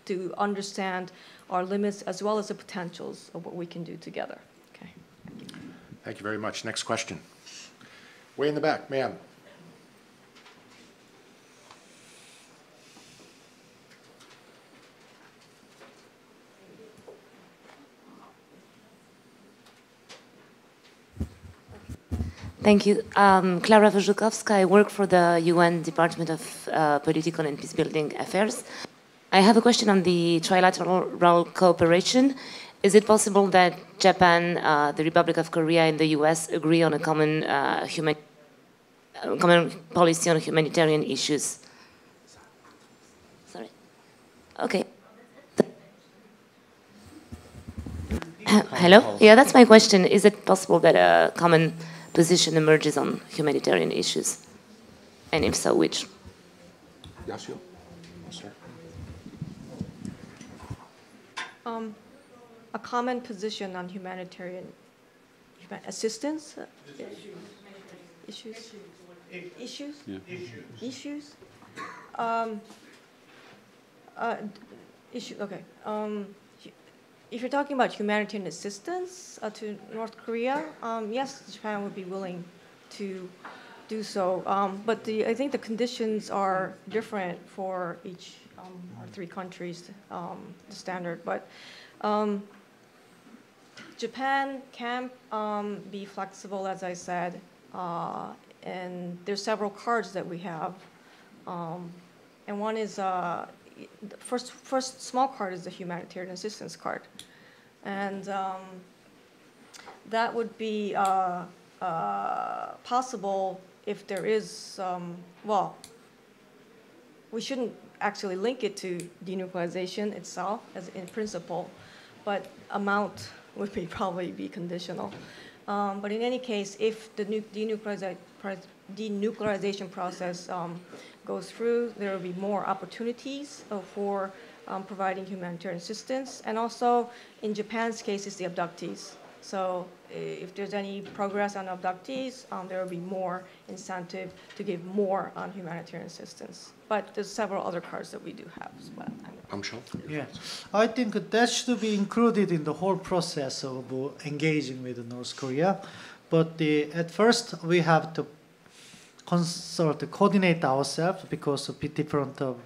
Speaker 4: to understand our limits as well as the potentials of what we can do together. Okay.
Speaker 1: Thank you very much. Next question. Way in the back, ma'am.
Speaker 6: Thank you. Klara Wyrzykowska. I work for the UN Department of Political and Peacebuilding Affairs. I have a question on the trilateral cooperation. Is it possible that Japan, the Republic of Korea, and the US agree on a common policy on humanitarian issues? Sorry. Okay. Hello? Yeah, that's my question. Is it possible that a common position emerges on humanitarian issues? And if so, which?
Speaker 1: Yasuo?
Speaker 4: A common position on humanitarian assistance? Issues? Issues?
Speaker 3: Yeah.
Speaker 4: Issues? Okay. If you're talking about humanitarian assistance to North Korea, yes, Japan would be willing to do so. But I think the conditions are different for each our three countries, the standard. But Japan can be flexible, as I said, and there's several cards that we have. And one is the first small card is the humanitarian assistance card, and that would be possible if there is well, we shouldn't actually link it to denuclearization itself as in principle, but amount would probably be conditional. But in any case, if the denuclearization process goes through, there will be more opportunities for providing humanitarian assistance. And also, in Japan's case, it's the abductees. So if there's any progress on abductees, there will be more incentive to give more on humanitarian assistance. But there's several other cards that we do have as well.
Speaker 2: Yeah, I think that should be included in the whole process of engaging with North Korea. But at first, we have to coordinate ourselves because of the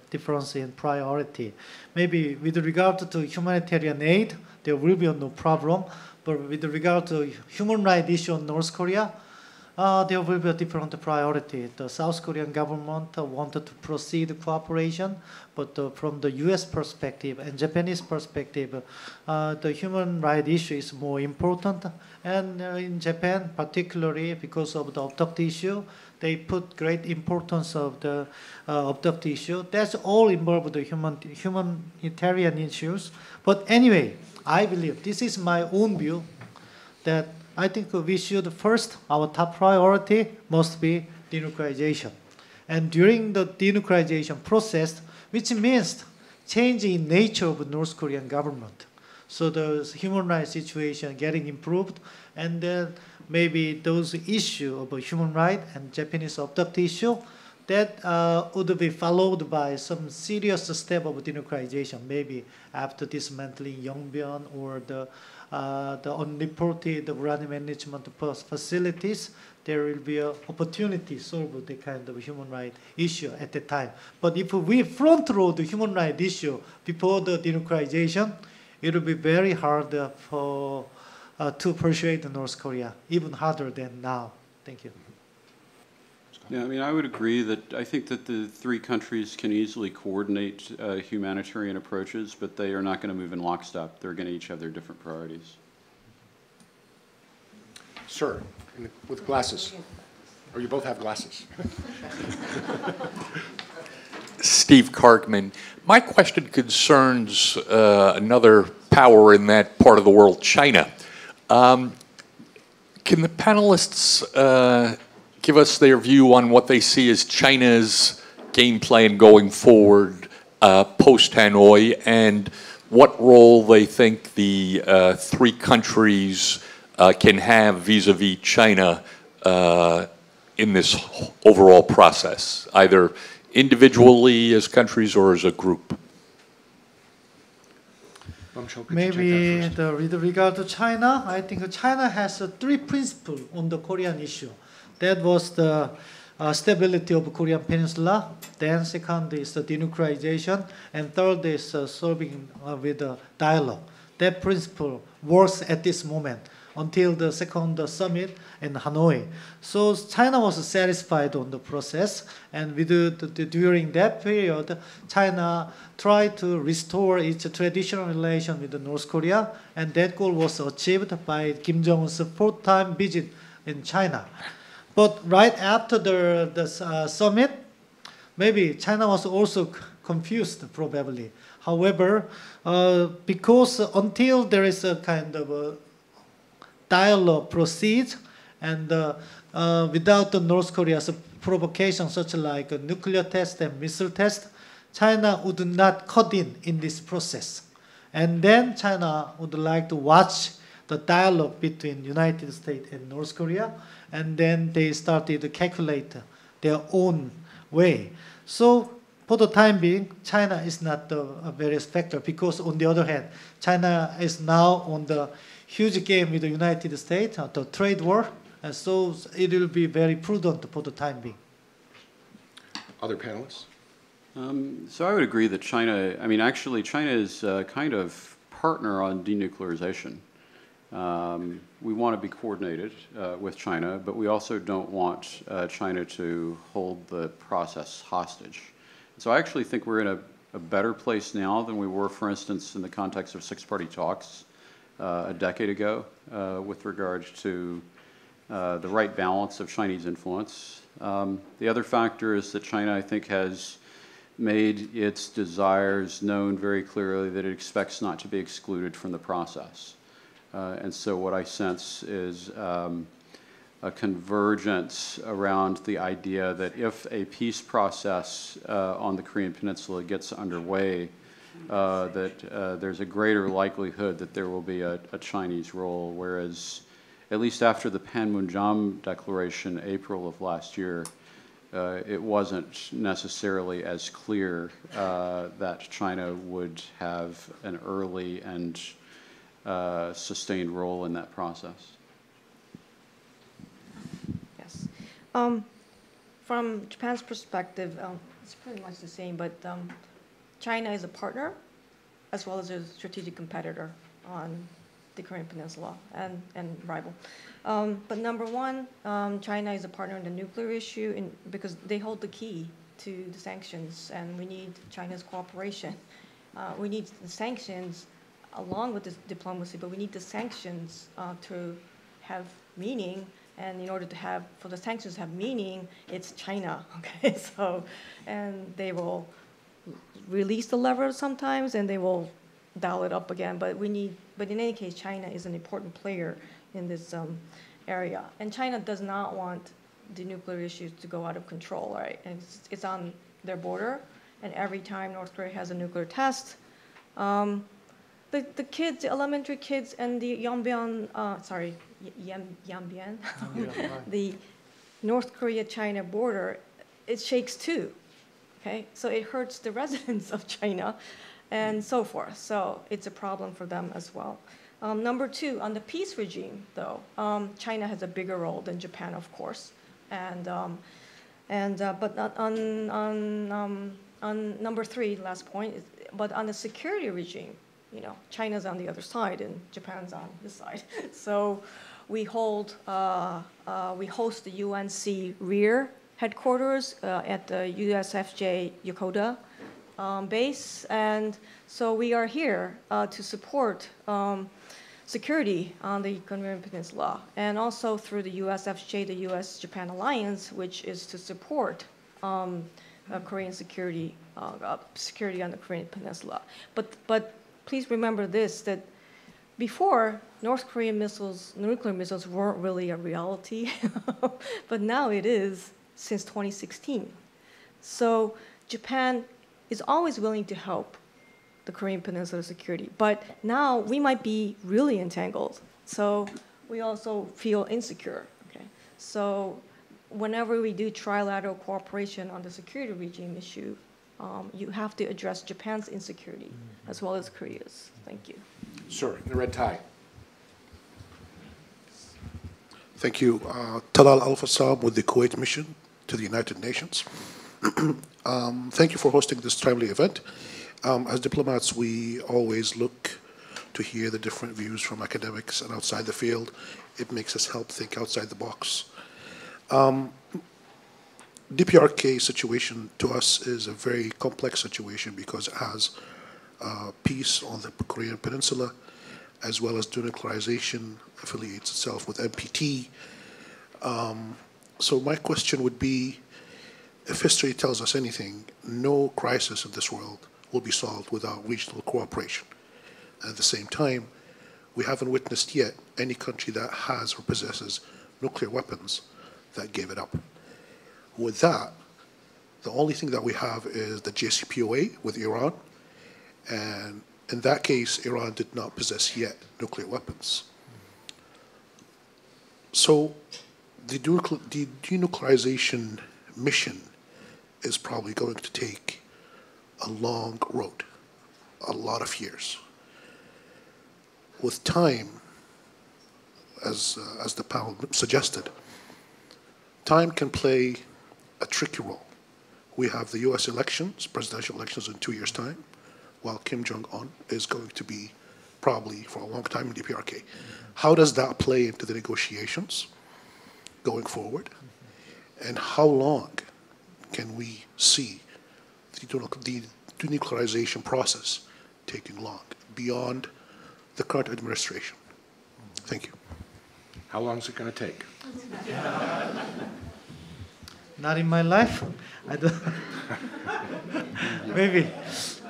Speaker 2: difference in priority. Maybe with regard to humanitarian aid, there will be no problem. But with regard to human rights issue in North Korea, there will be a different priority. The South Korean government wanted to proceed cooperation, but from the U.S. perspective and Japanese perspective, the human rights issue is more important. And in Japan, particularly because of the abduct issue, they put great importance of the abduct issue. That's all involved the humanitarian issues. But anyway, I believe, this is my own view, that I think we should first, our top priority must be denuclearization. And during the denuclearization process, which means change in nature of the North Korean government. So the human rights situation getting improved, and then maybe those issue of human right and Japanese abduct issue, that would be followed by some serious step of denuclearization, maybe after dismantling Yongbyon or the unreported uranium management facilities. There will be an opportunity to solve the kind of human rights issue at the time. But if we front row the human rights issue before the denuclearization, it will be very hard to persuade North Korea, even harder than now. Thank you.
Speaker 3: Yeah, I mean, I would agree that I think that the three countries can easily coordinate humanitarian approaches, but they are not going to move in lockstep. They're going to each have their different priorities.
Speaker 1: Sir, with glasses. Or you both have glasses.
Speaker 7: Steve Kargman. My question concerns another power in that part of the world, China. Can the panelists give us their view on what they see as China's game plan going forward post-Hanoi, and what role they think the three countries can have vis-a-vis China in this overall process, either individually as countries or as a group?
Speaker 2: Maybe with regard to China, I think China has three principles on the Korean issue. That was the stability of Korean Peninsula. Then second is the denuclearization, and third is solving with dialogue. That principle works at this moment until the second summit in Hanoi. So China was satisfied on the process, and during that period, China tried to restore its traditional relation with North Korea, and that goal was achieved by Kim Jong-un's fourth-time visit in China. But right after the summit, maybe China was also confused, probably. However, because until there is a kind of a dialogue proceeds, and without the North Korea's provocation, such like a nuclear test and missile test, China would not cut in this process. And then China would like to watch the dialogue between United States and North Korea, and then they started to calculate their own way. So for the time being, China is not a various factor, because on the other hand, China is now on the huge game with the United States, the trade war, and so it will be very prudent for the time being.
Speaker 1: Other panelists?
Speaker 3: So I would agree that China, I mean, actually China is a kind of partner on denuclearization. We want to be coordinated with China, but we also don't want China to hold the process hostage. So I actually think we're in a better place now than we were, for instance, in the context of six-party talks a decade ago with regard to the right balance of Chinese influence. The other factor is that China, I think, has made its desires known very clearly, that it expects not to be excluded from the process. And so what I sense is a convergence around the idea that if a peace process on the Korean Peninsula gets underway, that there's a greater likelihood that there will be a Chinese role, whereas at least after the Panmunjom Declaration, April of last year, it wasn't necessarily as clear that China would have an early and sustained role in that process.
Speaker 4: Yes. From Japan's perspective, it's pretty much the same, but China is a partner as well as a strategic competitor on the Korean Peninsula and rival. But number one, China is a partner in the nuclear issue because they hold the key to the sanctions, and we need China's cooperation. We need the sanctions along with this diplomacy, but we need the sanctions to have meaning, and in order to for the sanctions to have meaning, it's China, okay? So, and they will release the lever sometimes, and they will dial it up again, but in any case, China is an important player in this area. And China does not want the nuclear issues to go out of control, right? And it's on their border, and every time North Korea has a nuclear test, the kids, the elementary kids, and the Yanbian, the North Korea-China border, it shakes too. Okay, so it hurts the residents of China, and so forth. So it's a problem for them as well. Number two, on the peace regime, though, China has a bigger role than Japan, of course, but not on number three, last point, but on the security regime, China's on the other side and Japan's on this side. So we host the UNC rear headquarters at the USFJ Yokota base, and so we are here to support security on the Korean Peninsula, and also through the USFJ, the US-Japan Alliance, which is to support Korean security, security on the Korean Peninsula. But please remember this, that before, North Korean missiles, nuclear missiles weren't really a reality, but now it is since 2016. So Japan is always willing to help the Korean Peninsula security, but now we might be really entangled. So we also feel insecure, okay? So whenever we do trilateral cooperation on the security regime issue, you have to address Japan's insecurity as well as Korea's. Thank you.
Speaker 1: Sir, in the red tie.
Speaker 8: Thank you. Talal Al-Fassam with the Kuwait mission to the United Nations. Thank you for hosting this timely event. As diplomats, we always look to hear the different views from academics and outside the field. It makes us help think outside the box. DPRK situation to us is a very complex situation because it has peace on the Korean Peninsula, as well as denuclearization, affiliates itself with NPT. So my question would be, if history tells us anything, no crisis in this world will be solved without regional cooperation. At the same time, we haven't witnessed yet any country that has or possesses nuclear weapons that gave it up. With that, the only thing that we have is the JCPOA with Iran, and in that case, Iran did not possess yet nuclear weapons. So the denuclearization mission is probably going to take a long road, a lot of years. With time, as the panel suggested, time can play a tricky role. We have the US elections, presidential elections in 2 years' time, while Kim Jong-un is going to be probably for a long time in DPRK. How does that play into the negotiations going forward? And how long can we see the denuclearization process taking long beyond the current administration? Thank you.
Speaker 1: How long is it going to take?
Speaker 2: Not in my life. I don't. Maybe.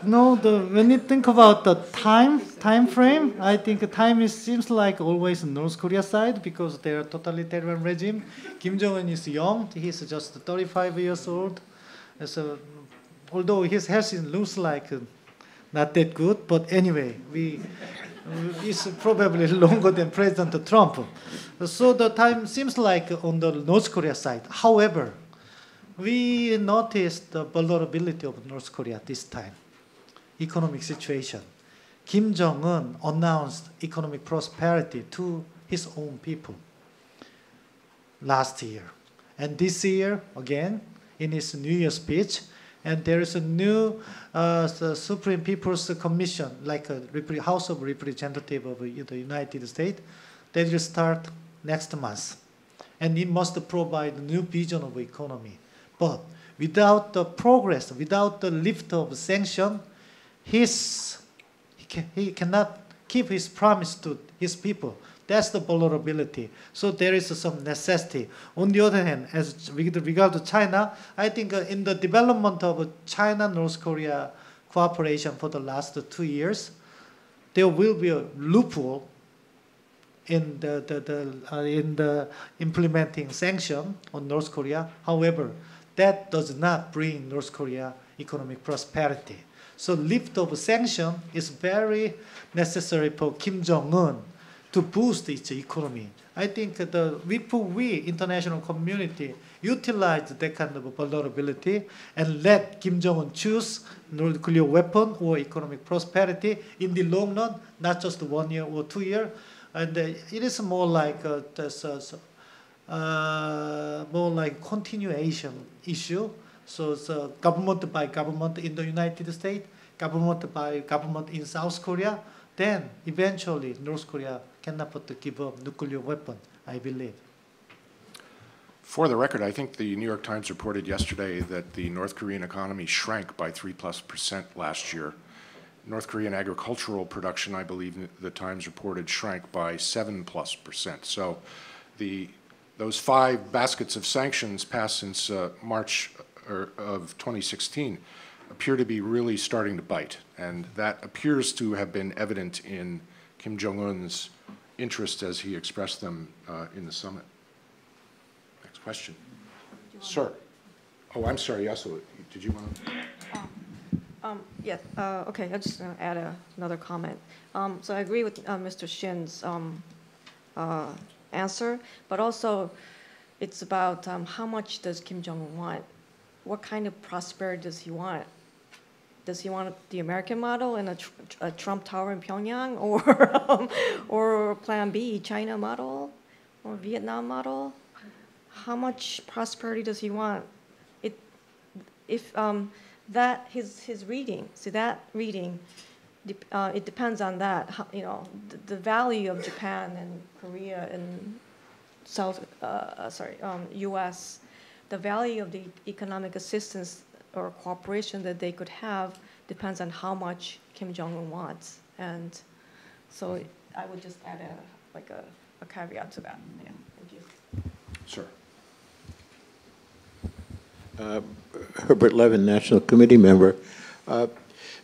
Speaker 2: No, when you think about the time frame, I think time seems like always North Korea side because they're a totalitarian regime. Kim Jong-un is young; he's just 35 years old. So, although his health looks like not that good, but anyway, it's probably longer than President Trump. So the time seems like on the North Korea side. However, we noticed the vulnerability of North Korea this time. Economic situation. Kim Jong-un announced economic prosperity to his own people last year. And this year, again, in his New Year speech, and there is a new Supreme People's Commission, like a House of Representatives of the United States, that will start next month. And it must provide a new vision of economy. But without the progress, without the lift of sanction, he cannot keep his promise to his people. That's the vulnerability. So there is some necessity. On the other hand, as with regard to China, I think in the development of China-North Korea cooperation for the last 2 years, there will be a loophole in the implementing sanction on North Korea. However, that does not bring North Korea economic prosperity. So lift of sanction is very necessary for Kim Jong-un to boost its economy. I think we, international community, utilize that kind of vulnerability and let Kim Jong-un choose nuclear weapon or economic prosperity in the long run, not just 1 year or 2 years. And it is more like continuation issue. So it's government by government in the United States, government by government in South Korea. Then eventually North Korea cannot afford to give up nuclear weapon, I believe.
Speaker 1: For the record, I think the New York Times reported yesterday that the North Korean economy shrank by 3+% last year. North Korean agricultural production, I believe the Times reported, shrank by 7+%. So those 5 baskets of sanctions passed since March of 2016 appear to be really starting to bite. And that appears to have been evident in Kim Jong-un's interest as he expressed them in the summit. Next question. Sir. Oh, I'm sorry, Yasu, did you want to?
Speaker 4: Yes, okay, I'll just add another comment. So I agree with Mr. Shin's answer, but also it's about how much does Kim Jong-un want? What kind of prosperity does he want? Does he want the American model and a Trump Tower in Pyongyang, or Plan B, China model, or Vietnam model? How much prosperity does he want? If that his reading, it depends on that. The value of Japan and Korea and U.S. The value of the economic assistance or cooperation that they could have depends on how much Kim Jong-un wants. And so I would just add a caveat to that. Yeah, thank you.
Speaker 1: Sir.
Speaker 9: Herbert Levin, National Committee member.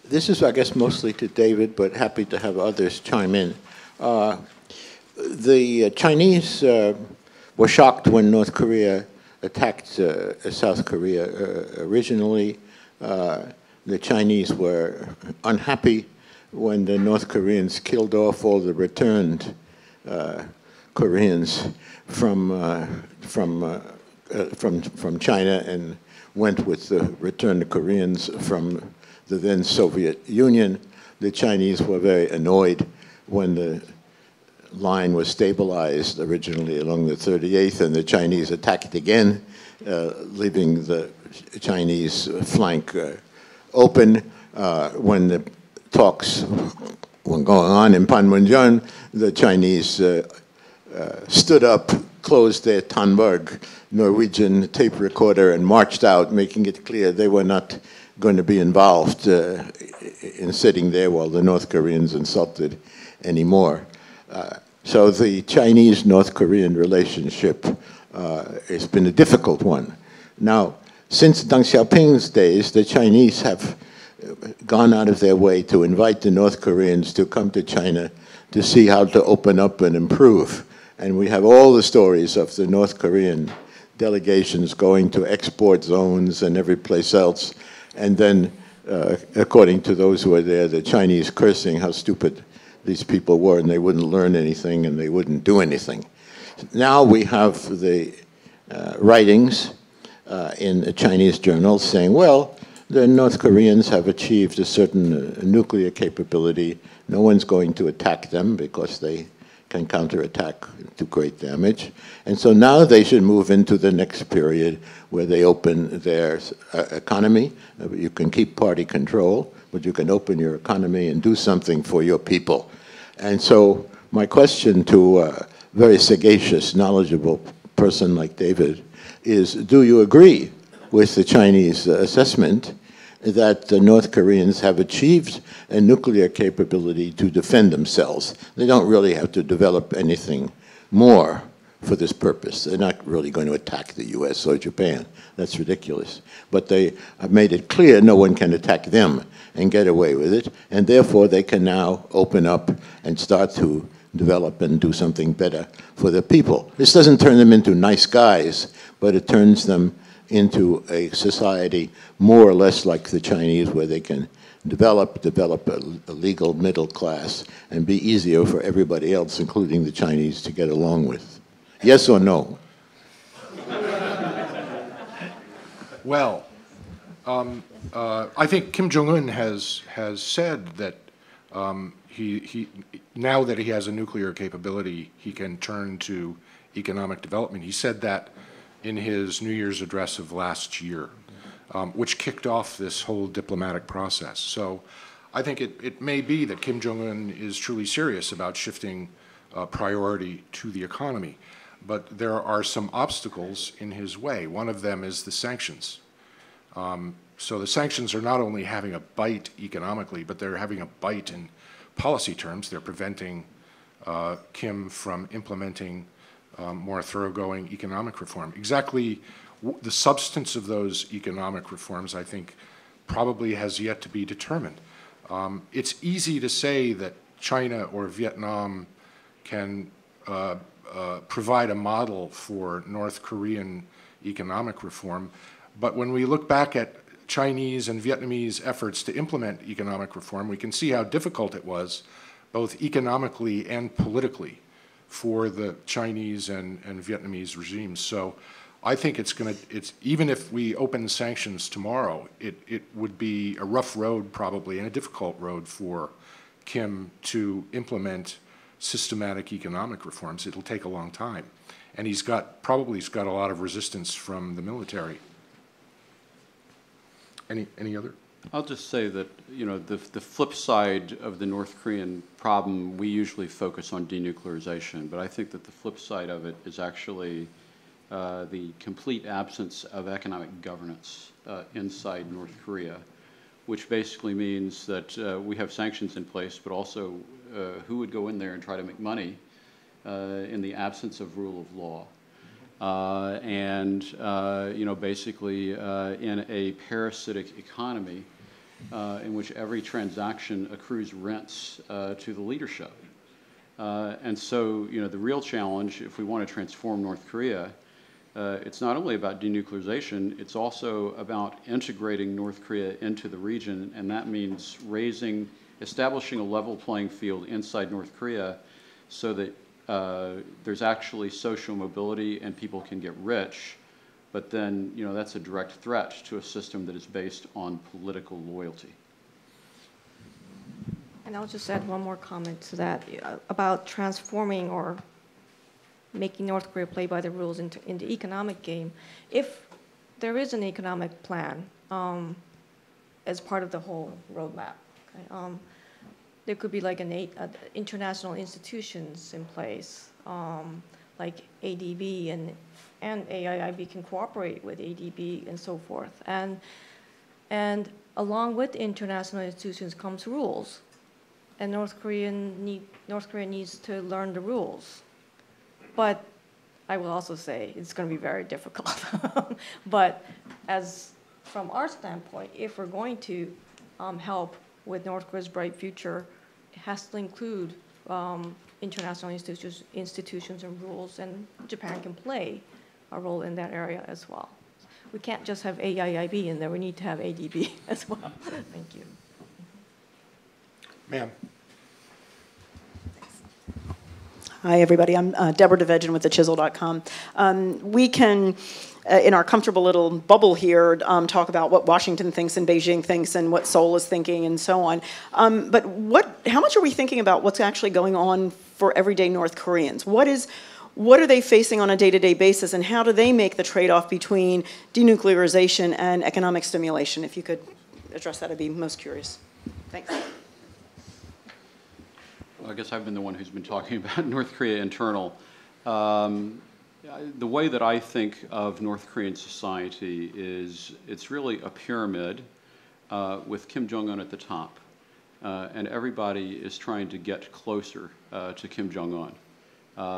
Speaker 9: This is, I guess, mostly to David, but happy to have others chime in. The Chinese were shocked when North Korea attacked South Korea originally. The Chinese were unhappy when the North Koreans killed off all the returned Koreans from China and went with the returned Koreans from the then Soviet Union. The Chinese were very annoyed when the line was stabilized originally along the 38th, and the Chinese attacked again, leaving the Chinese flank open. When the talks were going on in Panmunjom, the Chinese stood up, closed their Tanberg Norwegian tape recorder, and marched out, making it clear they were not going to be involved in sitting there while the North Koreans insulted anymore. So the Chinese-North Korean relationship has been a difficult one. Now, since Deng Xiaoping's days, the Chinese have gone out of their way to invite the North Koreans to come to China to see how to open up and improve. And we have all the stories of the North Korean delegations going to export zones and every place else. And then, according to those who were there, the Chinese cursing how stupid these people were, and they wouldn't learn anything and they wouldn't do anything. Now we have the writings in a Chinese journal saying, well, the North Koreans have achieved a certain nuclear capability. No one's going to attack them because they can counterattack to great damage. And so now they should move into the next period where they open their economy. You can keep party control, but you can open your economy and do something for your people. And so my question to a very sagacious, knowledgeable person like David is, do you agree with the Chinese assessment that the North Koreans have achieved a nuclear capability to defend themselves? They don't really have to develop anything more for this purpose. They're not really going to attack the US or Japan. That's ridiculous. But they have made it clear no one can attack them and get away with it, and therefore they can now open up and start to develop and do something better for the people. This doesn't turn them into nice guys, but it turns them into a society more or less like the Chinese, where they can develop a legal middle class, and be easier for everybody else, including the Chinese, to get along with? Yes or no?
Speaker 1: Well, I think Kim Jong-un has said that now that he has a nuclear capability, he can turn to economic development. He said that in his New Year's address of last year, which kicked off this whole diplomatic process. So I think it may be that Kim Jong-un is truly serious about shifting priority to the economy. But there are some obstacles in his way. One of them is the sanctions. So the sanctions are not only having a bite economically, but they're having a bite in policy terms. They're preventing Kim from implementing more thoroughgoing economic reform. Exactly the substance of those economic reforms, I think, probably has yet to be determined. It's easy to say that China or Vietnam can provide a model for North Korean economic reform, but when we look back at Chinese and Vietnamese efforts to implement economic reform, we can see how difficult it was, both economically and politically, for the Chinese and Vietnamese regimes. So I think even if we open sanctions tomorrow, it would be a rough road probably, and a difficult road for Kim to implement systematic economic reforms. It'll take a long time. And he's probably got a lot of resistance from the military. Any other?
Speaker 3: I'll just say that, you know, the flip side of the North Korean problem, we usually focus on denuclearization, but I think that the flip side of it is actually the complete absence of economic governance inside North Korea, which basically means that we have sanctions in place, but also who would go in there and try to make money in the absence of rule of law. You know, basically in a parasitic economy in which every transaction accrues rents to the leadership. And so, you know, the real challenge, if we want to transform North Korea, it's not only about denuclearization, it's also about integrating North Korea into the region, and that means establishing a level playing field inside North Korea so that there's actually social mobility and people can get rich, but then, you know, that's a direct threat to a system that is based on political loyalty.
Speaker 4: And I'll just add one more comment to that about transforming or making North Korea play by the rules in the economic game. If there is an economic plan as part of the whole roadmap, okay, there could be like international institutions in place, like ADB and AIIB can cooperate with ADB and so forth. And along with international institutions comes rules, and North Korea needs to learn the rules. But I will also say it's going to be very difficult. But from our standpoint, if we're going to help with North Korea's bright future, it has to include international institutions and rules, and Japan can play a role in that area as well. We can't just have AIIB in there, we need to have ADB as well. Thank you.
Speaker 1: Ma'am.
Speaker 10: Hi, everybody. I'm Deborah DeVegin with thechisel.com. We can, in our comfortable little bubble here, talk about what Washington thinks and Beijing thinks and what Seoul is thinking and so on. But how much are we thinking about what's actually going on for everyday North Koreans? What are they facing on a day-to-day basis, and how do they make the trade-off between denuclearization and economic stimulation? If you could address that, I'd be most curious. Thanks.
Speaker 3: I guess I've been the one who's been talking about North Korea internal. The way that I think of North Korean society is it's really a pyramid with Kim Jong-un at the top. And everybody is trying to get closer to Kim Jong-un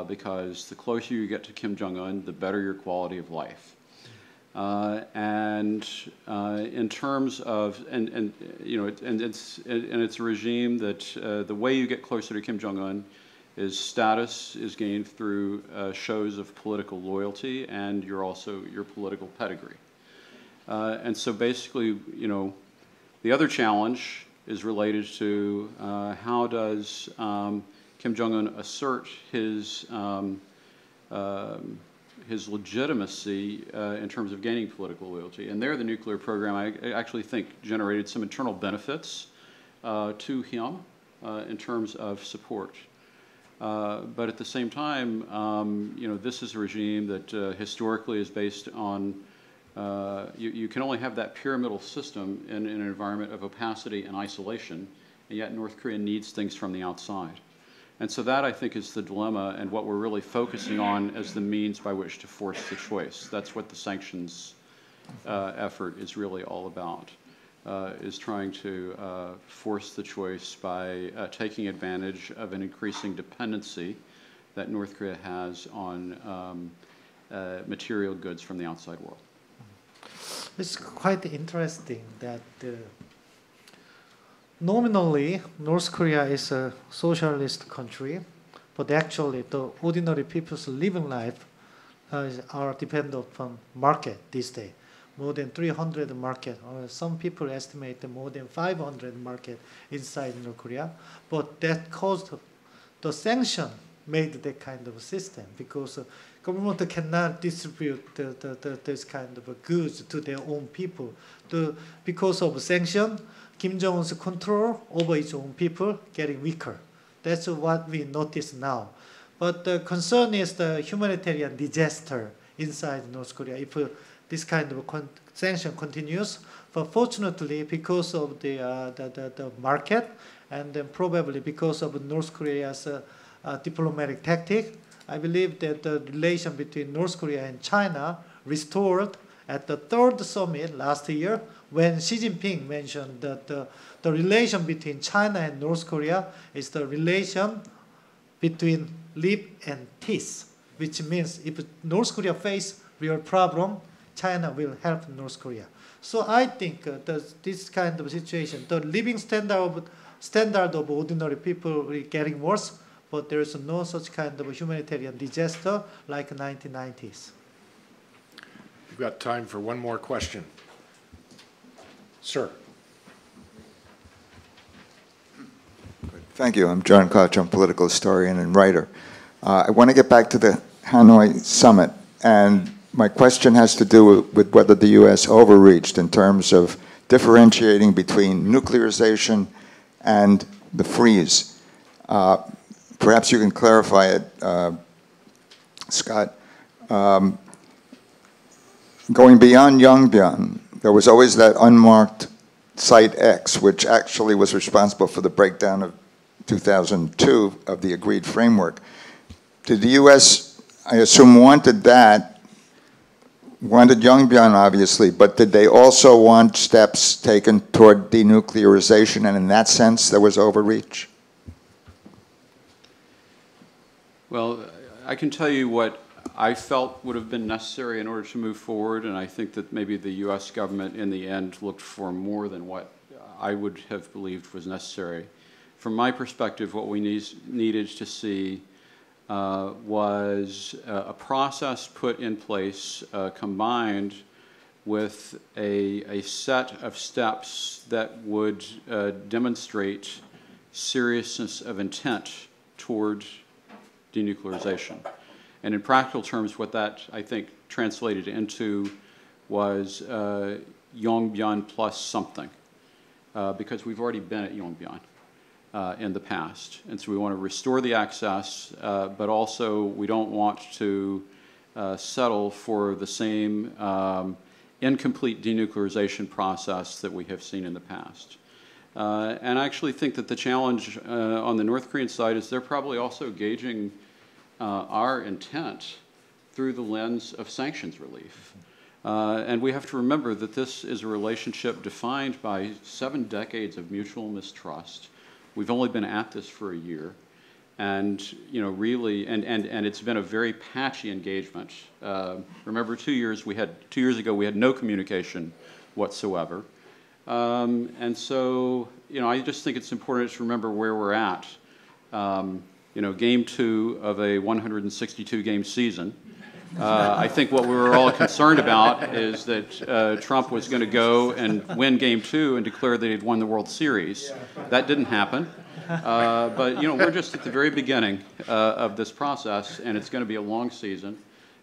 Speaker 3: because the closer you get to Kim Jong-un, the better your quality of life. In terms of, it's a regime that the way you get closer to Kim Jong-un is status is gained through shows of political loyalty and your political pedigree. And so basically, you know, the other challenge is related to how does Kim Jong-un assert his legitimacy in terms of gaining political loyalty. And there, the nuclear program, I actually think, generated some internal benefits to him in terms of support. But at the same time, this is a regime that historically is based on, you can only have that pyramidal system in an environment of opacity and isolation, and yet North Korea needs things from the outside. And so that, I think, is the dilemma and what we're really focusing on as the means by which to force the choice. That's what the sanctions effort is really all about, is trying to force the choice by taking advantage of an increasing dependency that North Korea has on material goods from the outside world.
Speaker 2: It's quite interesting that nominally, North Korea is a socialist country, but actually the ordinary people's living life are dependent upon market these days. More than 300 market, or some people estimate more than 500 market inside North Korea, but that caused the sanction made that kind of system because government cannot distribute this kind of goods to their own people. Because of sanction, Kim Jong-un's control over his own people getting weaker. That's what we notice now. But the concern is the humanitarian disaster inside North Korea if this kind of sanction continues. But fortunately, because of the market and then probably because of North Korea's diplomatic tactic, I believe that the relation between North Korea and China restored at the third summit last year when Xi Jinping mentioned that the relation between China and North Korea is the relation between lip and teeth, which means if North Korea face real problem, China will help North Korea. So I think this kind of situation, the living standard of ordinary people is getting worse, but there is no such kind of humanitarian disaster like 1990s.
Speaker 1: We've got time for one more question. Sir.
Speaker 11: Thank you. I'm John Koch. I'm a political historian and writer. I want to get back to the Hanoi summit, and my question has to do with whether the U.S. overreached in terms of differentiating between nuclearization and the freeze. Perhaps you can clarify it, Scott. Going beyond Yongbyon, there was always that unmarked Site X, which actually was responsible for the breakdown of 2002 of the agreed framework. Did the U.S., I assume, wanted that, wanted Yongbyon, obviously, but did they also want steps taken toward denuclearization, and in that sense, there was overreach?
Speaker 3: Well, I can tell you what I felt would have been necessary in order to move forward, and I think that maybe the U.S. government in the end looked for more than what I would have believed was necessary. From my perspective, what we needed to see was a process put in place combined with a set of steps that would demonstrate seriousness of intent toward denuclearization. And in practical terms, what that, I think, translated into was Yongbyon plus something, because we've already been at Yongbyon in the past. And so we want to restore the access, but also we don't want to settle for the same incomplete denuclearization process that we have seen in the past. And I actually think that the challenge on the North Korean side is they're probably also gauging our intent through the lens of sanctions relief. And we have to remember that this is a relationship defined by 7 decades of mutual mistrust. We've only been at this for a year. And, you know, really, and it's been a very patchy engagement. Remember 2 years ago, we had no communication whatsoever. And so, you know, I just think it's important to remember where we're at. You know, game 2 of a 162-game season. I think what we were all concerned about is that Trump was going to go and win Game 2 and declare that he'd won the World Series. That didn't happen. But, you know, we're just at the very beginning of this process, and it's going to be a long season.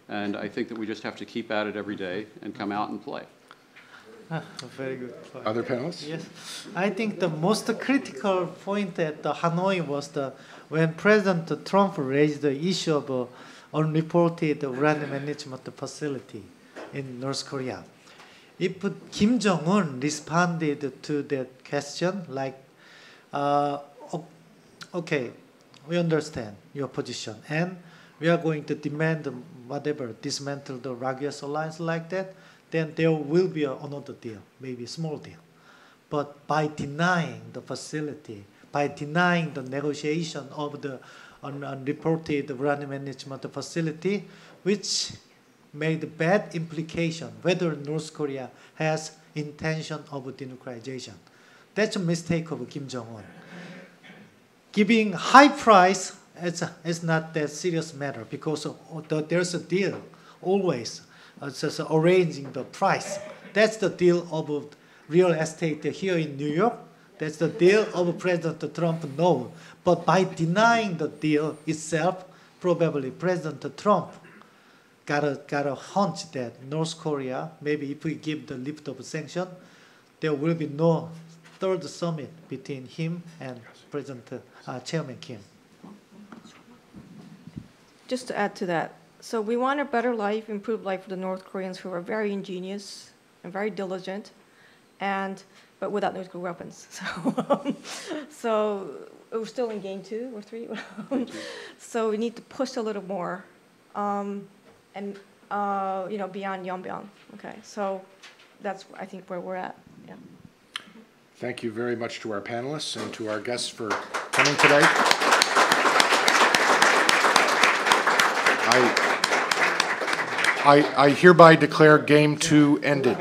Speaker 3: And I think that we just have to keep at it every day and come out and play.
Speaker 2: Very good point.
Speaker 1: Other panelists?
Speaker 2: Yes. I think the most critical point at the Hanoi was when President Trump raised the issue of unreported uranium management facility in North Korea. If Kim Jong-un responded to that question like, okay, we understand your position, and we are going to demand whatever, dismantle the ROK-US alliance like that, then there will be another deal, maybe a small deal. But by denying the facility, by denying the negotiation of the unreported uranium management facility, which made bad implication whether North Korea has intention of denuclearization. That's a mistake of Kim Jong-un. Giving high price is not that serious matter because there's a deal always. Just arranging the price. That's the deal of real estate here in New York. That's the deal of President Trump, no. But by denying the deal itself, probably President Trump got a hunch that North Korea, maybe if we give the lift of sanction, there will be no third summit between him and Chairman Kim.
Speaker 4: Just to add to that, so we want a better life, improved life for the North Koreans who are very ingenious and very diligent, but without nuclear weapons. So we're still in Game 2 or 3. So we need to push a little more, and you know, beyond Yongbyon. Okay, so that's I think where we're at. Yeah.
Speaker 1: Thank you very much to our panelists and to our guests for coming today. I hereby declare Game 2 ended.